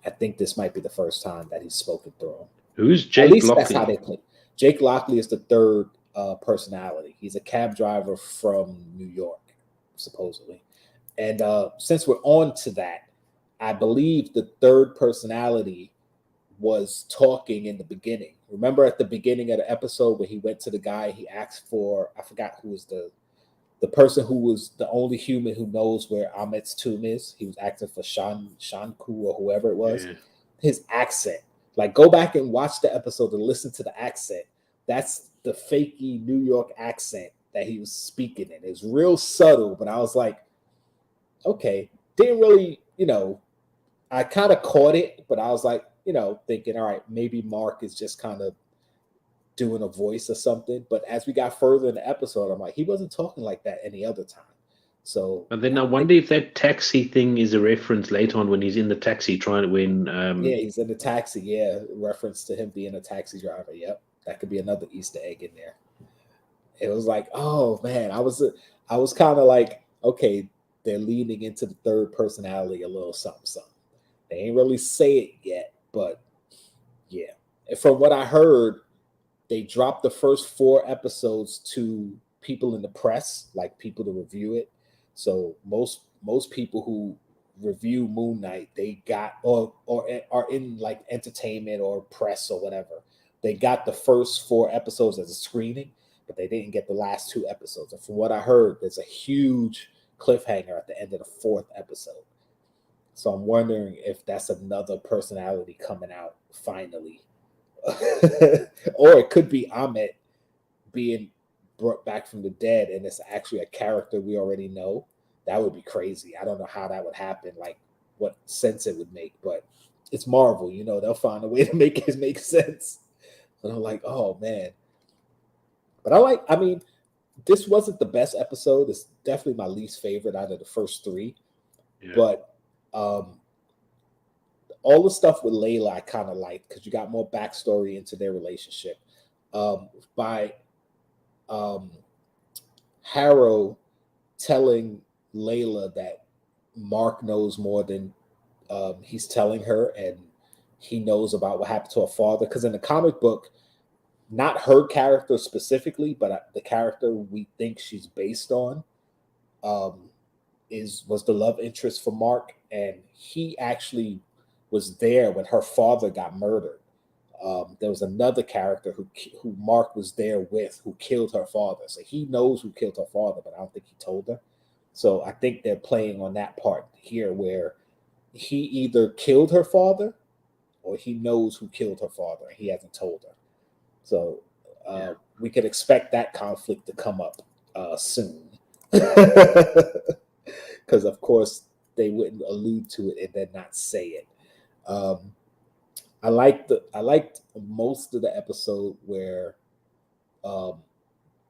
I think this might be the first time that he's spoken through him. Who's Jkl? At least that's how they play. Jkl is the third personality. He's a cab driver from New York, supposedly. And since we're on to that, I believe the third personality was talking in the beginning. Remember at the beginning of the episode when he went to the guy, he asked for, I forgot who was the person who was the only human who knows where Ahmet's tomb is. He was asking for Shanku or whoever it was. Yeah. His accent. Like, go back and watch the episode and listen to the accent. That's the fakey New York accent that he was speaking in. It's real subtle, but I was like, okay, didn't really, I kind of caught it, but I was like, thinking, all right, maybe Mark is just kind of doing a voice or something. But as we got further in the episode, I'm like, he wasn't talking like that any other time. So, and then I wonder if that taxi thing is a reference later on when he's in the taxi trying to win. Yeah, he's in the taxi. Yeah, reference to him being a taxi driver. Yep, that could be another Easter egg in there. It was like, oh man, I was kind of like, okay, they're leaning into the third personality a little something. They ain't really say it yet, but yeah. And from what I heard, they dropped the first 4 episodes to people in the press, like people to review it. So most people who review Moon Knight, they got or are in like entertainment or press or whatever. They got the first 4 episodes as a screening, but they didn't get the last 2 episodes. And from what I heard, there's a huge cliffhanger at the end of the 4th episode. So I'm wondering if that's another personality coming out finally. Or it could be Ahmet being brought back from the dead and it's actually a character we already know. That would be crazy. I don't know how that would happen, like what sense it would make, but it's Marvel, they'll find a way to make it make sense. But I'm like, oh man. But I mean, this wasn't the best episode. It's definitely my least favorite out of the first 3. Yeah. But all the stuff with Layla I kind of liked because you got more backstory into their relationship. By Harrow telling Layla that Mark knows more than he's telling her, and he knows about what happened to her father. Because in the comic book, not her character specifically, but the character we think she's based on was the love interest for Mark, and he actually was there when her father got murdered. There was another character who Mark was there with who killed her father. So he knows who killed her father, but I don't think he told her. So I think they're playing on that part here where he either killed her father or he knows who killed her father and he hasn't told her. So we could expect that conflict to come up soon. Because, of course, they wouldn't allude to it and then not say it. I liked most of the episode where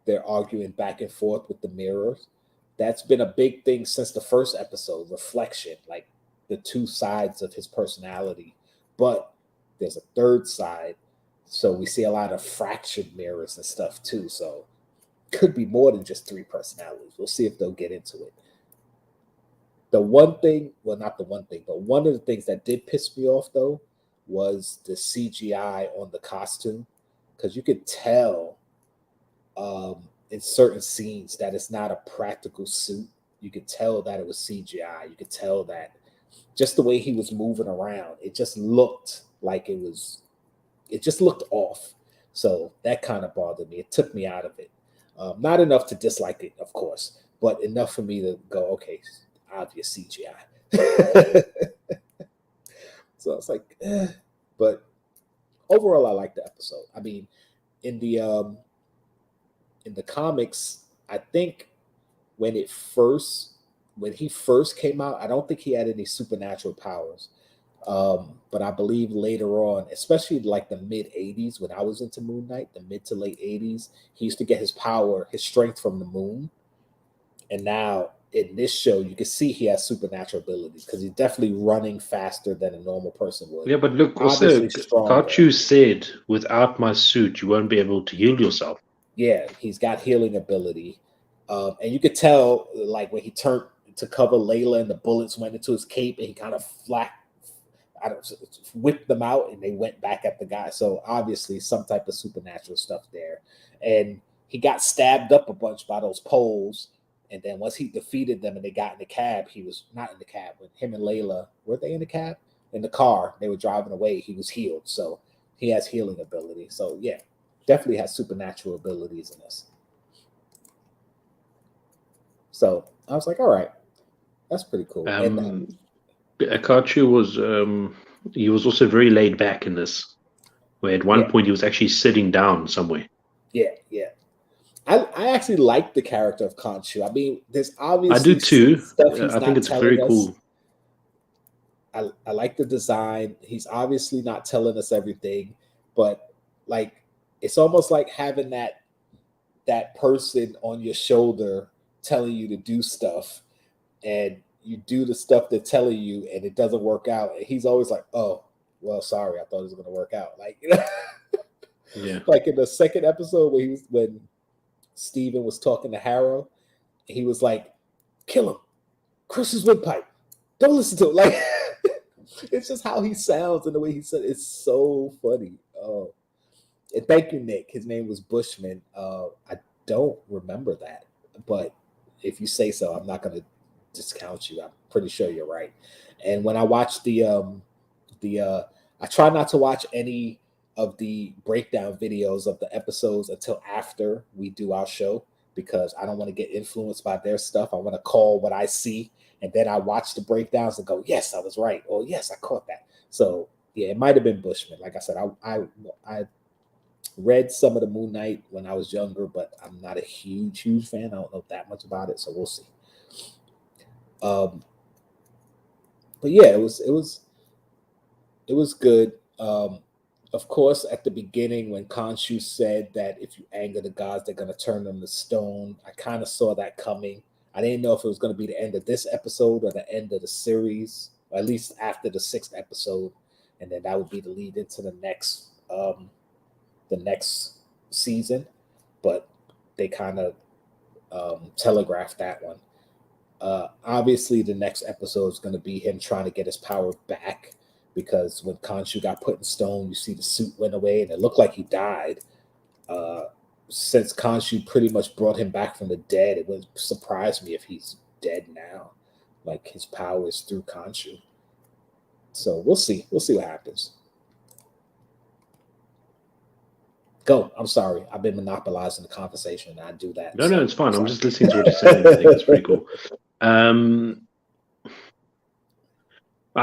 they're arguing back and forth with the mirrors. That's been a big thing since the first episode, reflection, like the two sides of his personality. But there's a third side, so we see a lot of fractured mirrors and stuff too. So could be more than just three personalities. We'll see if they'll get into it. The one thing, well, not the one thing, but one of the things that did piss me off though was the CGI on the costume, because you could tell in certain scenes that it's not a practical suit. You could tell that it was CGI. You could tell that just the way he was moving around, it just looked like it just looked off. So that kind of bothered me. It took me out of it. Not enough to dislike it, of course, but enough for me to go, okay, obvious CGI. So it's like, but overall, I like the episode. I mean, in the comics, I think when he first came out, I don't think he had any supernatural powers. But I believe later on, especially like the mid 80s, when I was into Moon Knight, the mid to late 80s, he used to get his strength from the moon. And now in this show, you can see he has supernatural abilities because he's definitely running faster than a normal person would. Yeah, but look, also, Kachu said, without my suit, you won't be able to heal yourself. Yeah, he's got healing ability. And you could tell, like, when he turned to cover Layla and the bullets went into his cape and he kind of whipped them out and they went back at the guy. So obviously some type of supernatural stuff there. And he got stabbed up a bunch by those poles. And then once he defeated them and they got in the cab, he was not in the cab. When him and Layla, were they in the cab? In the car, they were driving away. He was healed. So he has healing ability. So yeah, definitely has supernatural abilities in this. So I was like, all right, that's pretty cool. Akachu was he was also very laid back in this, where at one point he was actually sitting down somewhere. Yeah. I actually like the character of Khonshu. I mean, there's obviously I do too. I think it's very cool. I like the design. He's obviously not telling us everything, but like it's almost like having that person on your shoulder telling you to do stuff, and you do the stuff they're telling you, and it doesn't work out. And he's always like, "Oh, well, sorry, I thought it was going to work out." Like, yeah, like in the second episode when Steven was talking to Harrow, he was like, "Kill him, crush his windpipe, don't listen to it." Like, it's just how he sounds and the way he said it's so funny. Oh, and thank you, Nick. His name was Bushman. I don't remember that, but if you say so, I'm not going to discount you. I'm pretty sure you're right. And when I watched I try not to watch any of the breakdown videos of the episodes until after we do our show, because I don't want to get influenced by their stuff. I want to call what I see, and then I watch the breakdowns and go, yes, I was right, or yes, I caught that. So yeah, it might have been Bushman. Like I said, I read some of the Moon Knight when I was younger, but I'm not a huge fan. I don't know that much about it, so we'll see. But yeah, it was good. Of course, at the beginning, when Khonshu said that if you anger the gods, they're going to turn them to stone, I kind of saw that coming. I didn't know if it was going to be the end of this episode or the end of the series, or at least after the 6th episode, and then that would be the lead into the next season. But they kind of telegraphed that one. Obviously, the next episode is going to be him trying to get his power back, because when Khonshu got put in stone, you see the suit went away and it looked like he died. Since Khonshu pretty much brought him back from the dead, it wouldn't surprise me if he's dead now. Like, his power is through Khonshu. So we'll see. We'll see what happens. Go. I'm sorry. I've been monopolizing the conversation. I do that. No, it's fine. I'm just listening to what you're saying. I think it's pretty cool. I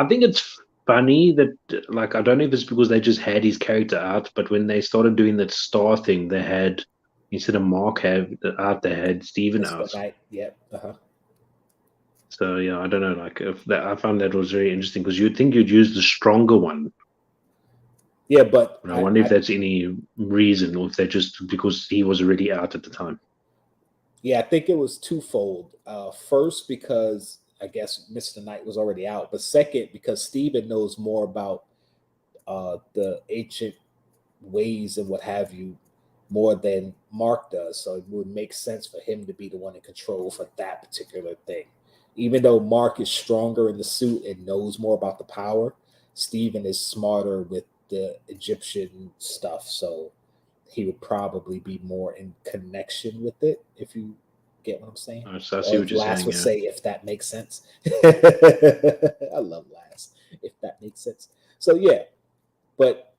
think it's funny that, like, I don't know if it's because they just had his character out, but when they started doing that star thing, they had, instead of Mark out, they had Steven out. Yep. So yeah, I don't know. Like, if that, I found that was very interesting because you'd think you'd use the stronger one. Yeah, but I wonder if that's any reason, or if they're just because he was already out at the time. Yeah, I think it was twofold. First, because I guess Mr. Knight was already out, but second, because Steven knows more about the ancient ways and what have you more than Mark does. So it would make sense for him to be the one in control for that particular thing. Even though Mark is stronger in the suit and knows more about the power, Steven is smarter with the Egyptian stuff. So he would probably be more in connection with it, if you get what I'm saying. So I see what you're Last saying. would say, if that makes sense. I love Last, if that makes sense. So yeah, but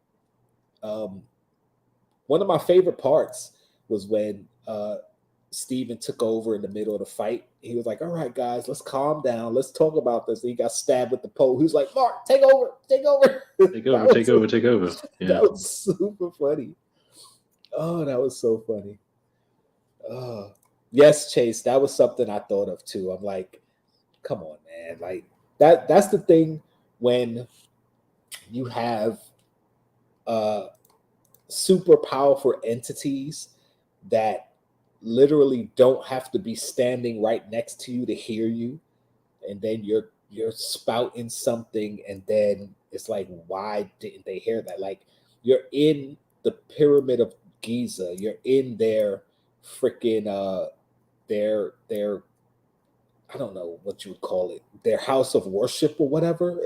one of my favorite parts was when Steven took over in the middle of the fight. He was like, all right, guys, let's calm down. Let's talk about this. And he got stabbed with the pole. He was like, Mark, take over. Take over. Yeah. That was super funny. Oh, that was so funny. Yes, Chase, that was something I thought of too. I'm like, come on, man. Like that's the thing when you have super powerful entities that literally don't have to be standing right next to you to hear you, and then you're spouting something, and then it's like, why didn't they hear that? Like, you're in the Pyramid of Giza, you're in their freaking their I don't know what you would call it, their house of worship or whatever.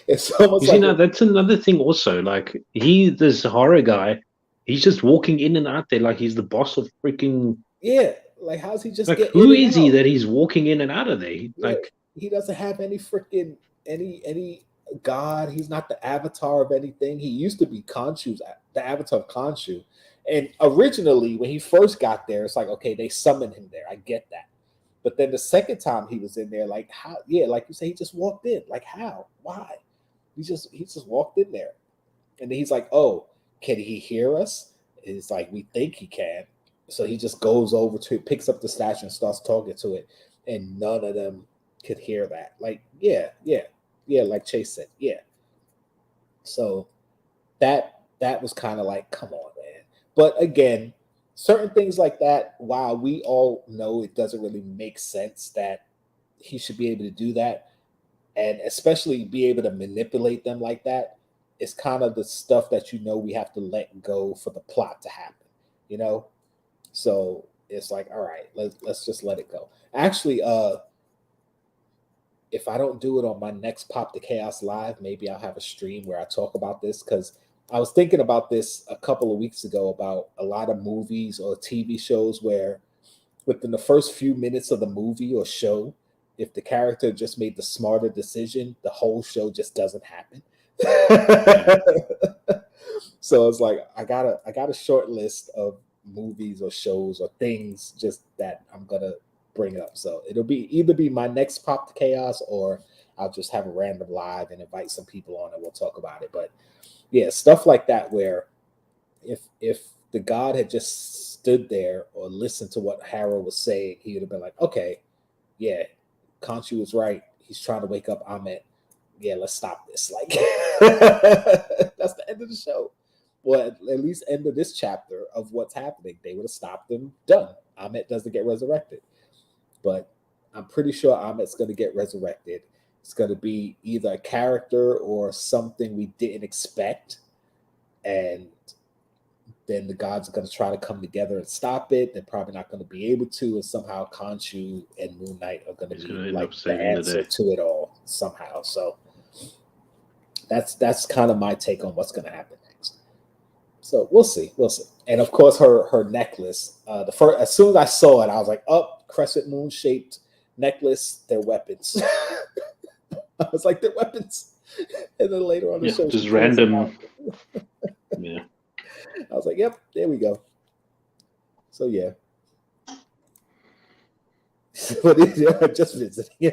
It's almost like that's another thing also. Like, this horror guy, he's just walking in and out there like he's the boss of freaking. Yeah, like, how's he just like, get who in and is he out? that he's walking in and out of there? Like, he doesn't have any freaking any god. He's not the avatar of anything. He used to be Khonshu's the avatar of Khonshu. And originally, when he first got there, it's like, okay, they summoned him there. I get that. But then the second time he was in there, like, how? Yeah, like you say, he just walked in. Like, how? Why? He just walked in there, and then he's like, "Oh, can he hear us?" And it's like, we think he can. So he just goes over to it, picks up the statue, and starts talking to it, and none of them could hear that. Like, yeah, like Chase said, yeah. So that was kind of like, come on, man. But again, certain things like that, while we all know it doesn't really make sense that he should be able to do that, and especially be able to manipulate them like that, it's kind of the stuff that we have to let go for the plot to happen, So it's like, all right, let's just let it go. Actually, if I don't do it on my next Pop the Chaos Live, maybe I'll have a stream where I talk about this, because I was thinking about this a couple of weeks ago about a lot of movies or TV shows where within the first few minutes of the movie or show, if the character just made the smarter decision, the whole show just doesn't happen. So it's like, I got a short list of movies or shows or things just that I'm gonna bring up. So it'll either be my next Pop the Chaos, or I'll just have a random live and invite some people on and we'll talk about it. But yeah, stuff like that, where if the god had just stood there or listened to what Harrow was saying, he would have been like, okay, yeah, Khonshu was right. He's trying to wake up Ahmet. Yeah, let's stop this. Like, that's the end of the show. Well, at least end of this chapter of what's happening. They would have stopped him. Done. Ahmet doesn't get resurrected. But I'm pretty sure Ahmet's going to get resurrected. It's going to be either a character or something we didn't expect. And then the gods are going to try to come together and stop it. They're probably not going to be able to. And somehow Khonshu and Moon Knight are going to be like the answer to it all somehow. So that's kind of my take on what's going to happen next. So we'll see. And of course, her necklace. As soon as I saw it, I was like, "Oh, crescent moon shaped necklace. They're weapons." I was like, "They're weapons." And then later on the show, just random. Yeah. I was like, yep, there we go. So yeah. But just visiting.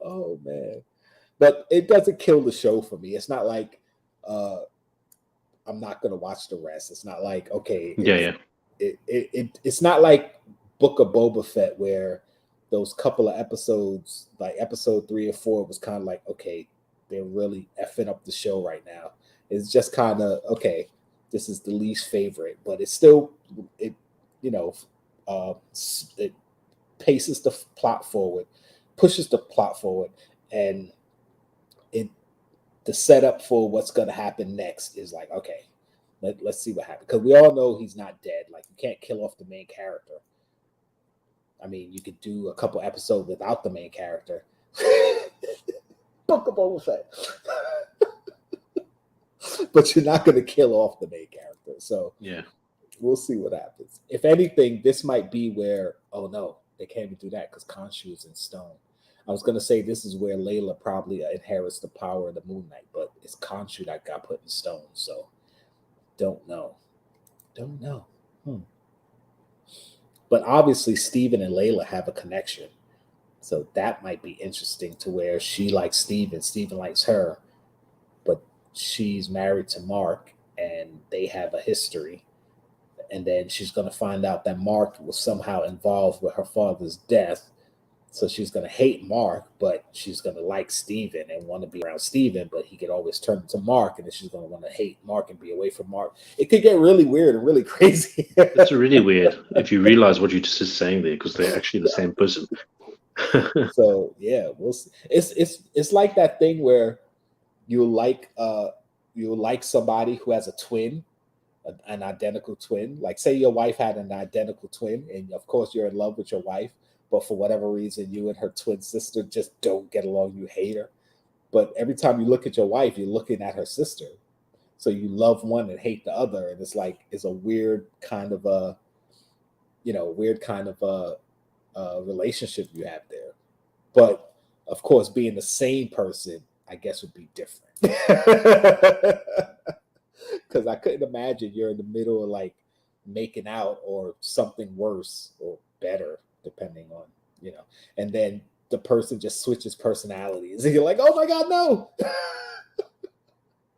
Oh man. But it doesn't kill the show for me. It's not like I'm not gonna watch the rest. It's not like, okay, it's not like Book of Boba Fett where those couple of episodes, like episode 3 or 4, was kind of like, okay, they're really effing up the show right now. It's just kind of, okay, this is the least favorite, but it's still, it paces the plot forward, pushes the plot forward, and the setup for what's going to happen next is like, okay, let's see what happens. Because we all know he's not dead. Like, you can't kill off the main character. I mean, you could do a couple episodes without the main character. Book of Boba Fett. But you're not going to kill off the main character. So yeah, we'll see what happens. If anything, this might be where, oh no, they can't even do that because Khonshu is in stone. I was going to say this is where Layla probably inherits the power of the Moon Knight, but it's Khonshu that got put in stone. So don't know. But obviously, Steven and Layla have a connection. So that might be interesting to where she likes Steven, Steven likes her, but she's married to Mark and they have a history. And then she's going to find out that Mark was somehow involved with her father's death. So she's going to hate Mark, but she's going to like Steven and want to be around Steven, but he could always turn to Mark, and then she's going to want to hate Mark and be away from Mark. It could get really weird and really crazy. It's really weird if you realize what you're just saying there, because they're actually the same person. So yeah, we'll see. It's like that thing where you like somebody who has a twin, an identical twin. Like, say your wife had an identical twin, and of course you're in love with your wife, but for whatever reason, you and her twin sister just don't get along. You hate her. But every time you look at your wife, you're looking at her sister. So you love one and hate the other. And it's like, it's a weird kind of relationship you have there. But of course, being the same person, I guess, would be different. Because I couldn't imagine you're in the middle of like making out or something worse or better, depending on, and then the person just switches personalities and you're like, oh my God, no.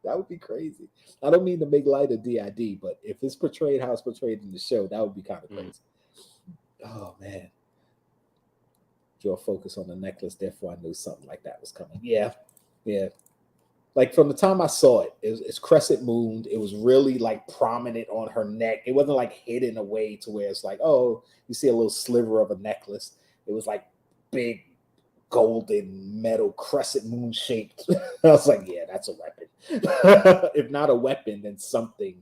That would be crazy. I don't mean to make light of DID, but if it's portrayed how it's portrayed in the show, that would be kind of crazy. Oh man. Draw focus on the necklace, therefore I knew something like that was coming. Yeah. Like, from the time I saw it, it's crescent moon. It was really like prominent on her neck. It wasn't like hidden away to where it's like, oh, you see a little sliver of a necklace. It was like big golden metal crescent moon shaped. I was like, yeah, that's a weapon. If not a weapon, then something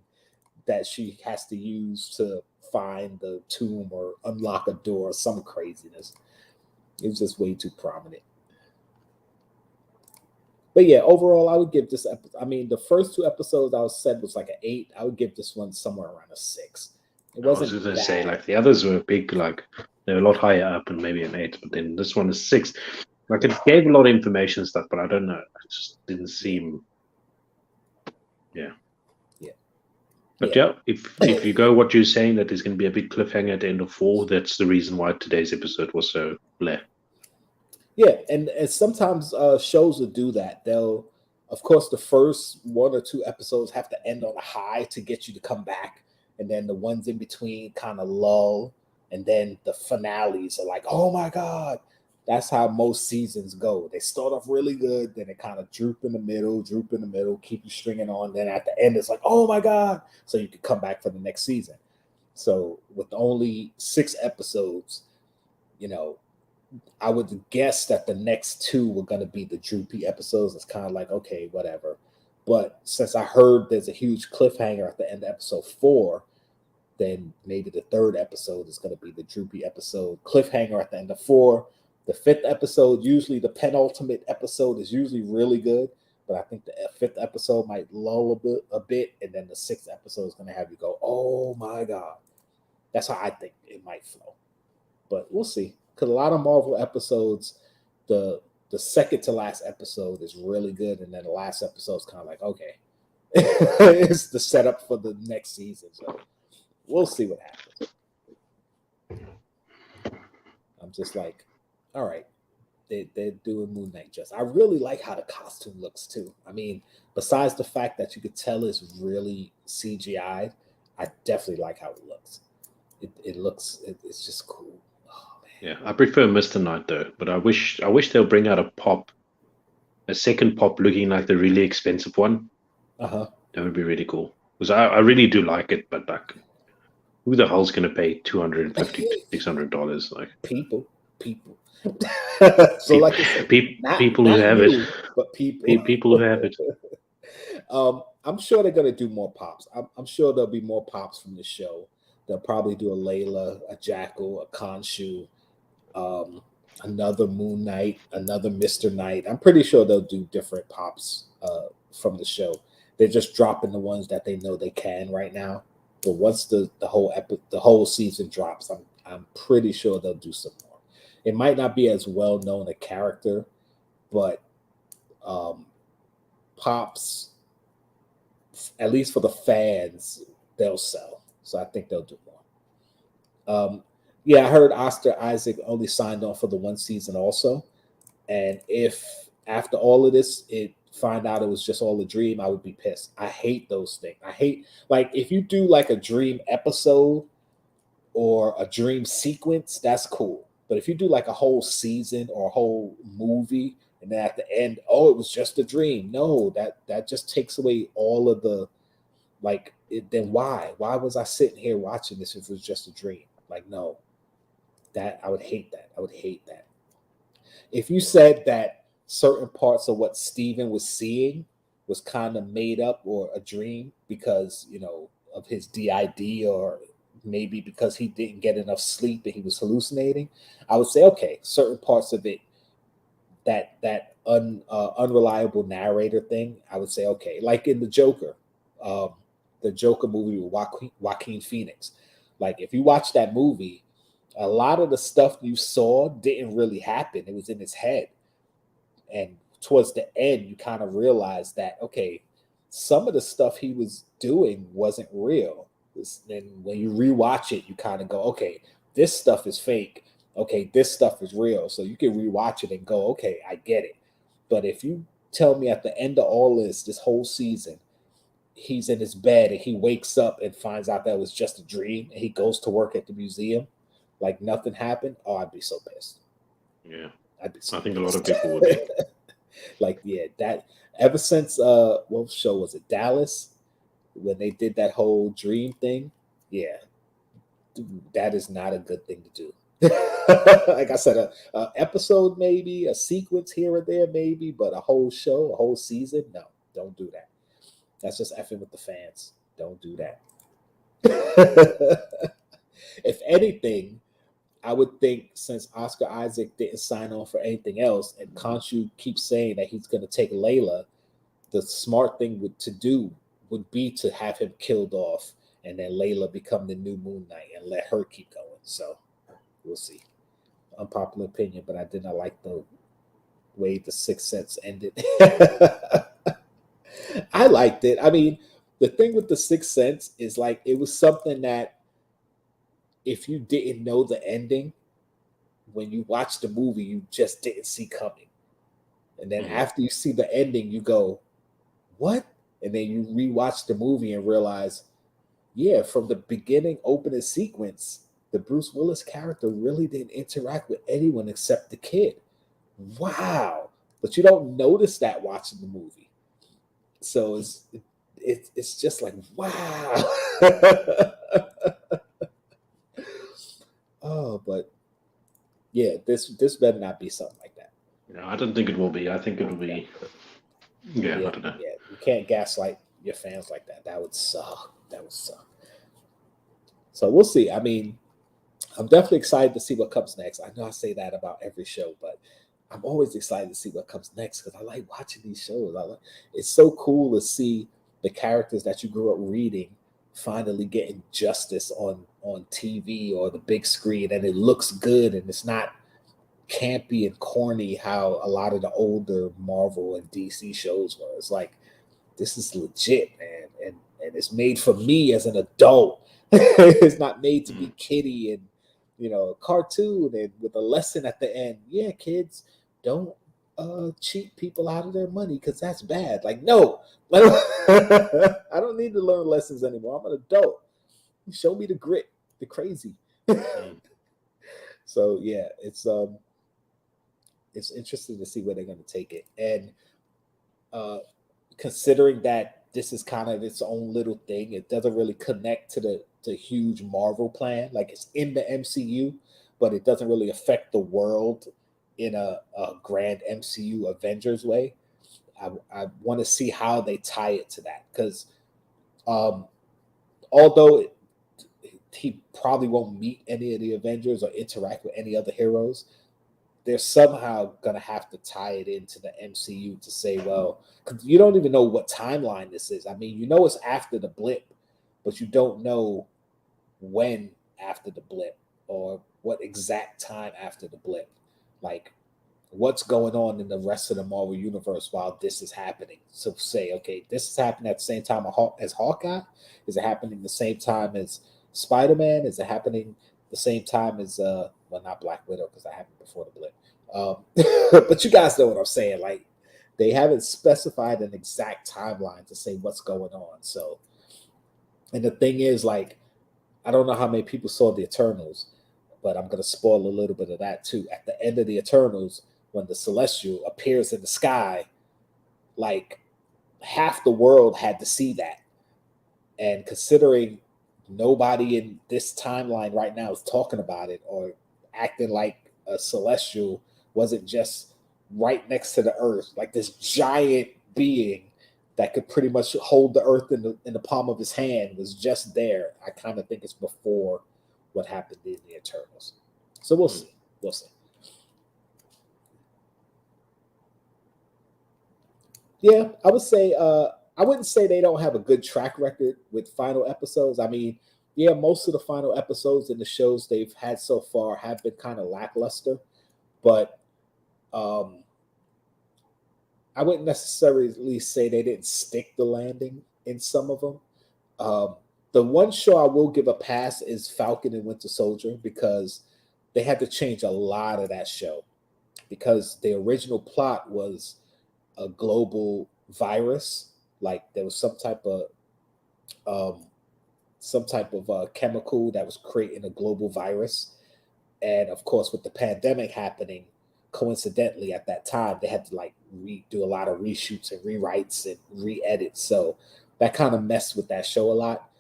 that she has to use to find the tomb or unlock a door or some craziness. It was just way too prominent. But yeah, overall, I would give this episode, I mean, the first 2 episodes I said was like an 8. I would give this one somewhere around a 6. It wasn't I was going to say, like, the others were big, like, they were a lot higher up and maybe an 8, but then this one is 6. Like, it gave a lot of information and stuff, but I don't know. It just didn't seem, But if you go what you're saying, that there's going to be a big cliffhanger at the end of 4, that's the reason why today's episode was so bleh. Yeah, and sometimes shows will do that. They'll, of course, the first 1 or 2 episodes have to end on a high to get you to come back, and then the ones in between kind of lull, and then the finales are like, oh my God. That's how most seasons go. They start off really good, then they kind of droop in the middle, keep you stringing on. Then at the end, it's like, oh my God. So you can come back for the next season. So with only 6 episodes, I would guess that the next 2 were going to be the droopy episodes. It's kind of like, okay, whatever. But since I heard there's a huge cliffhanger at the end of episode 4, then maybe the 3rd episode is going to be the droopy episode. Cliffhanger at the end of 4. The 5th episode, usually the penultimate episode, is usually really good. But I think the 5th episode might lull a bit. And then the 6th episode is going to have you go, oh my God. That's how I think it might flow. But we'll see. Because a lot of Marvel episodes, the second to last episode is really good, and then the last episode is kind of like, okay, it's the setup for the next season. So we'll see what happens. I'm just like, all right, they're doing Moon Knight just. I really like how the costume looks too. I mean, besides the fact that you could tell it's really CGI'd, I definitely like how it looks. It's just cool. Oh, man. Yeah, I prefer Mr. Knight though, but I wish they'll bring out a second pop looking like the really expensive one. Uh-huh. That would be really cool. Because I really do like it, but like, who the hell's gonna pay $250 $600? Like people. So like I said, people who have it, but people who have it. I'm sure they're gonna do more pops. I'm sure there'll be more pops from the show. They'll probably do a Layla, a Jkl, a Khonshu, another Moon Knight, another Mr. Knight. I'm pretty sure they'll do different pops from the show. They're just dropping the ones that they know they can right now. But once the whole season drops, I'm pretty sure they'll do some more. It might not be as well known a character, but pops, at least for the fans, they'll sell. So I think they'll do more. Yeah, I heard Oscar Isaac only signed on for the one season also. And if after all of this, find out it was just all a dream, I would be pissed. I hate those things. I hate, like, if you do like a dream episode or a dream sequence, that's cool. But if you do like a whole season or a whole movie, and then at the end, oh, it was just a dream. No, that just takes away all of the, like, then why? Why was I sitting here watching this if it was just a dream? Like, no, I would hate that. I would hate that. If you said that certain parts of what Steven was seeing was kind of made up or a dream because, of his DID, or maybe because he didn't get enough sleep and he was hallucinating, I would say, okay, certain parts of it, that unreliable narrator thing, I would say, okay, like in the Joker movie with Joaquin Phoenix. Like, if you watch that movie, a lot of the stuff you saw didn't really happen. It was in his head. And towards the end, you kind of realize that, okay, some of the stuff he was doing wasn't real. And when you rewatch it, you kind of go, okay, this stuff is fake. Okay, this stuff is real. So you can rewatch it and go, okay, I get it. But if you tell me at the end of all this whole season, he's in his bed and he wakes up and finds out that it was just a dream, and he goes to work at the museum like nothing happened, oh, I'd be so pissed. Yeah. I'd be so I think pissed. a lot of people would be. Like, yeah, that ever since what show was it? Dallas, when they did that whole dream thing, yeah, that is not a good thing to do. Like I said, a episode maybe, a sequence here or there maybe, but a whole show, a whole season, no, don't do that. That's just effing with the fans. Don't do that. If anything, I would think, since Oscar Isaac didn't sign on for anything else, and Khonshu keeps saying that he's going to take Layla, the smart thing to do would be to have him killed off, and then Layla become the new Moon Knight and let her keep going. So we'll see. Unpopular opinion, but I did not like the way the Sixth Sense ended. I liked it. I mean, the thing with the Sixth Sense is, like, it was something that if you didn't know the ending, when you watch the movie, you just didn't see coming. And then after you see the ending, you go, what? And then you rewatch the movie and realize, yeah, from the beginning opening sequence, the Bruce Willis character really didn't interact with anyone except the kid. Wow. But you don't notice that watching the movie. So it's just like, wow. Oh, but yeah, this better not be something like that. No, I don't think it will be. I think it'll be. Yeah, I don't know. Yeah, you can't gaslight your fans like that. That would suck. That would suck. So we'll see. I mean, I'm definitely excited to see what comes next. I know I say that about every show, but I'm always excited to see what comes next because I like watching these shows. It's so cool to see the characters that you grew up reading finally getting justice on TV or the big screen, and it looks good and it's not campy and corny how a lot of the older Marvel and DC shows were. It's like, this is legit, man, and it's made for me as an adult. It's not made to be kiddie and, you know, a cartoon and with a lesson at the end. Yeah, kids, don't cheat people out of their money because that's bad. Like, no, I don't need to learn lessons anymore. I'm an adult. Show me the grit, the crazy. So yeah, it's interesting to see where they're going to take it, and considering that this is kind of its own little thing, it doesn't really connect to the huge Marvel plan. Like, it's in the MCU, but it doesn't really affect the world in a grand MCU Avengers way. I want to see how they tie it to that, because although he probably won't meet any of the Avengers or interact with any other heroes, they're somehow going to have to tie it into the MCU to say, well, because you don't even know what timeline this is. I mean, you know it's after the blip, but you don't know when after the blip or what exact time after the blip. Like, what's going on in the rest of the Marvel universe while this is happening? So say, okay, this is happening at the same time as Hawkeye? Is it happening the same time as Spider-Man? Is it happening the same time as well, not Black Widow, because that happened before the blip. But you guys know what I'm saying. Like, they haven't specified an exact timeline to say what's going on. So, and the thing is, like, I don't know how many people saw the Eternals, but I'm going to spoil a little bit of that too. At the end of the Eternals, when the Celestial appears in the sky, like, half the world had to see that. And considering nobody in this timeline right now is talking about it or acting like a Celestial wasn't just right next to the Earth, like this giant being that could pretty much hold the Earth in the palm of his hand was just there. I kind of think it's before what happened in the Eternals. So we'll see. We'll see. Yeah, I would say I wouldn't say they don't have a good track record with final episodes. I mean, yeah, most of the final episodes in the shows they've had so far have been kind of lackluster, but I wouldn't necessarily say they didn't stick the landing in some of them. The one show I will give a pass is Falcon and Winter Soldier, because they had to change a lot of that show, because the original plot was a global virus. Like, there was some type of chemical that was creating a global virus. And of course, with the pandemic happening, coincidentally at that time, they had to like do a lot of reshoots and rewrites and re-edits. So that kind of messed with that show a lot,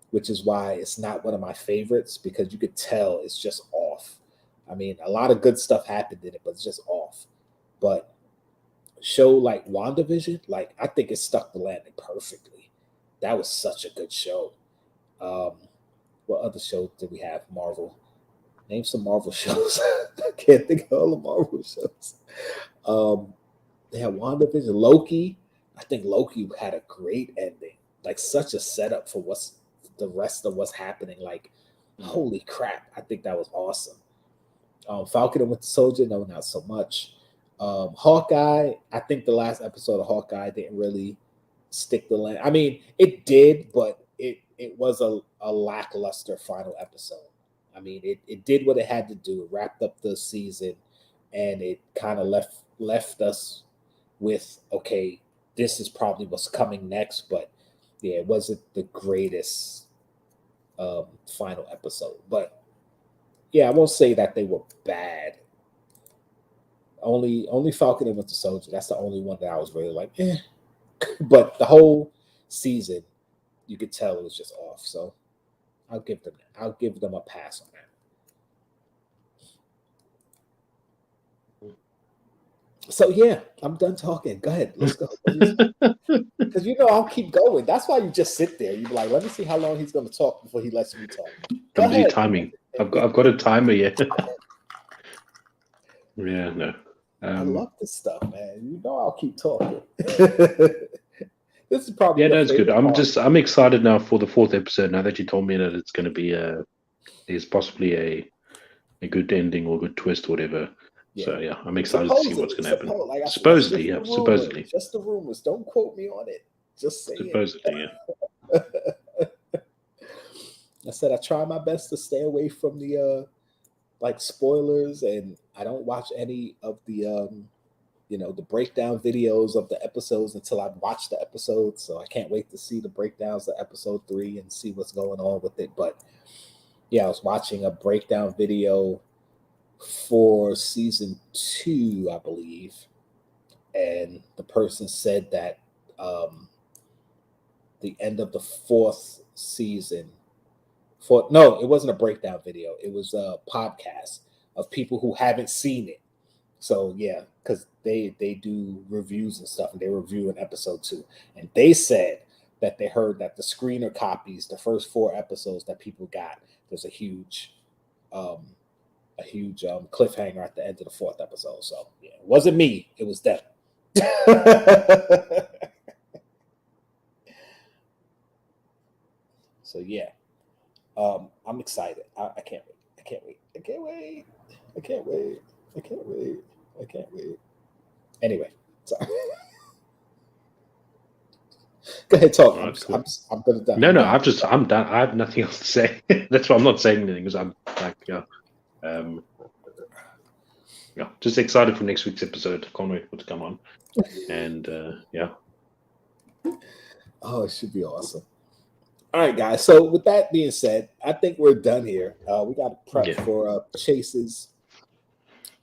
which is why it's not one of my favorites, because you could tell it's just off. I mean, a lot of good stuff happened in it, but it's just off. But show like WandaVision, like, I think it stuck the landing perfectly. That was such a good show. What other shows did we have? Marvel. Name some Marvel shows. I can't think of all the Marvel shows. They had WandaVision, Loki. I think Loki had a great ending. Like, such a setup for what's the rest of what's happening. Like, holy crap. I think that was awesome. Falcon and Winter Soldier, no, not so much. Hawkeye, I think the last episode of Hawkeye didn't really stick the land. I mean, it did, but it was a lackluster final episode. I mean, it did what it had to do. It wrapped up the season, and it kind of left us with, okay, this is probably what's coming next. But yeah, it wasn't the greatest final episode. But yeah, I won't say that they were bad. Only Falcon and Winter Soldier. That's the only one that I was really like, eh. But the whole season, you could tell it was just off. So I'll give them a pass on that. So yeah, I'm done talking. Go ahead, let's go. Because I'll keep going. That's why you just sit there. You be like, let me see how long he's going to talk before he lets me talk. Don't do timing. I've got a timer yet. Yeah, no. I love this stuff, man. I'll keep talking. This is probably that's good. I'm excited now for the 4th episode. Now that you told me that it's going to be there's possibly a good ending or good twist or whatever. So yeah, I'm excited to see what's going to happen. Supposedly, supposedly. Just the rumors. Don't quote me on it. Just say supposedly, yeah. I said I try my best to stay away from the like spoilers, and I don't watch any of the the breakdown videos of the episodes until I've watched the episodes. So I can't wait to see the breakdowns of episode 3 and see what's going on with it. But yeah, I was watching a breakdown video for season 2, I believe, and the person said that the end of the 4th season. No, it wasn't a breakdown video. It was a podcast of people who haven't seen it. So yeah, because they do reviews and stuff, and they review in episode 2, and they said that they heard that the screener copies, the first 4 episodes that people got, there's a huge cliffhanger at the end of the 4th episode. So yeah, it wasn't me, it was them. So yeah, I'm excited. I can't wait. I can't wait. I can't wait. I can't wait. I can't wait. I can't wait. Anyway, sorry. Go ahead, talk. Right, I'm gonna done. No, I'm done. I have nothing else to say. That's why I'm not saying anything, because I'm like, just excited for next week's episode. Can't wait for it to come on. And yeah. Oh, it should be awesome. All right, guys. So with that being said, I think we're done here. We got to prep for Chase's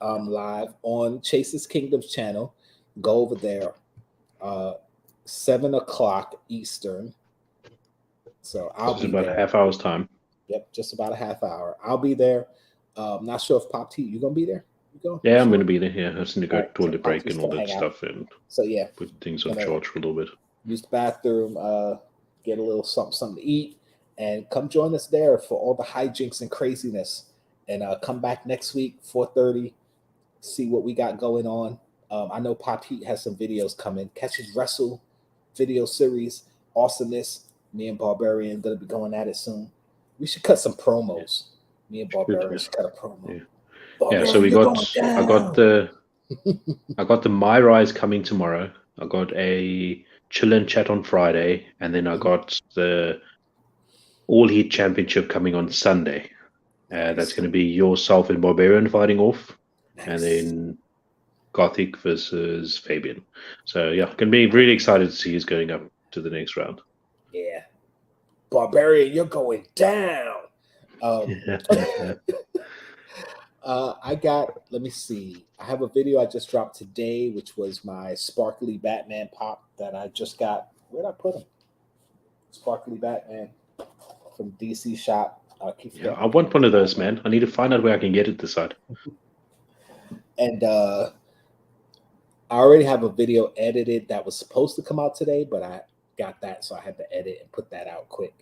live on Chase's Kingdoms channel. Go over there, 7:00 Eastern. So I'll be about there. a half hour's time. Yep, just about a half hour. I'll be there. Not sure if Pop T, you gonna be there? You go? Yeah, I'm gonna be there. Yeah, I just need to go All right, toilet so break Pop's and all gonna that hang stuff, and So yeah, put things on gonna charge for a little bit. use the bathroom, get a little something to eat, and come join us there for all the hijinks and craziness. And come back next week, 4:30, see what we got going on. I know Pop Heat has some videos coming. Catch His Wrestle video series, awesomeness. Me and Barbarian gonna be going at it soon. We should cut some promos. Me and Barbarian should cut a promo. Yeah, so I got the My Rise coming tomorrow. I got a Chill and Chat on Friday, and then I got the All Heat Championship coming on Sunday. That's going to be yourself and Barbarian fighting off, and then Gothic versus Fabian. So yeah, going to be really excited to see who's going up to the next round. Yeah, Barbarian, you're going down. Let me see. I have a video I just dropped today, which was my sparkly Batman pop that I just got. Where'd I put him? Sparkly Batman from DC Shop. I want one of those, man. I need to find out where I can get it this side. And I already have a video edited that was supposed to come out today, but I got that, so I had to edit and put that out quick.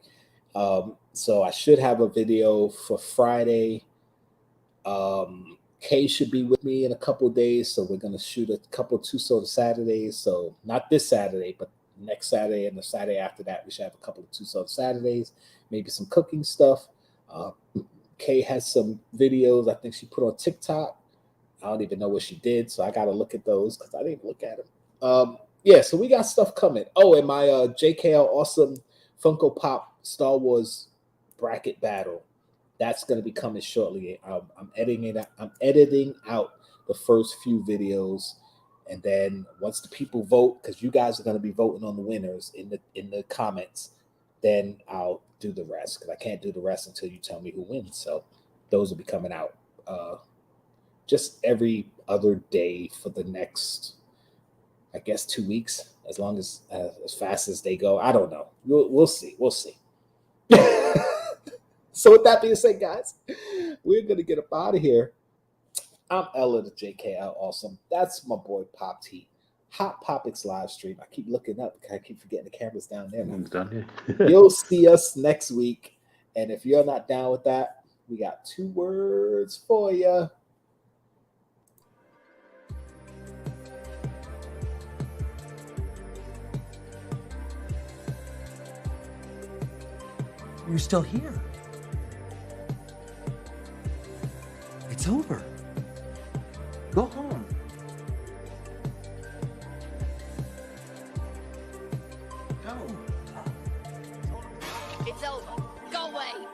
So I should have a video for Friday. Kay should be with me in a couple of days, so we're gonna shoot a couple 2-soda Saturdays. So not this Saturday, but next Saturday and the Saturday after that, we should have a couple of 2-soda Saturdays, maybe some cooking stuff. Kay has some videos I think she put on TikTok. I don't even know what she did, so I gotta look at those because I didn't look at them. Yeah, so we got stuff coming. Oh, and my Jkl Awesome Funko Pop Star Wars bracket battle. That's going to be coming shortly. I'm editing out the first few videos, and then once the people vote, because you guys are going to be voting on the winners in the comments, then I'll do the rest, because I can't do the rest until you tell me who wins. So those will be coming out just every other day for the next, I guess, 2 weeks, as long as fast as they go. I don't know. We'll see. We'll see. So with that being said, guys, we're going to get up out of here. I'm Ella, the Jkl Awesome. That's my boy Pop T. Hot Popics live stream. I keep looking up because I keep forgetting the camera's down there. You'll see us next week. And if you're not down with that, we got 2 words for you. You're still here. It's over. Go. It's over. Go away.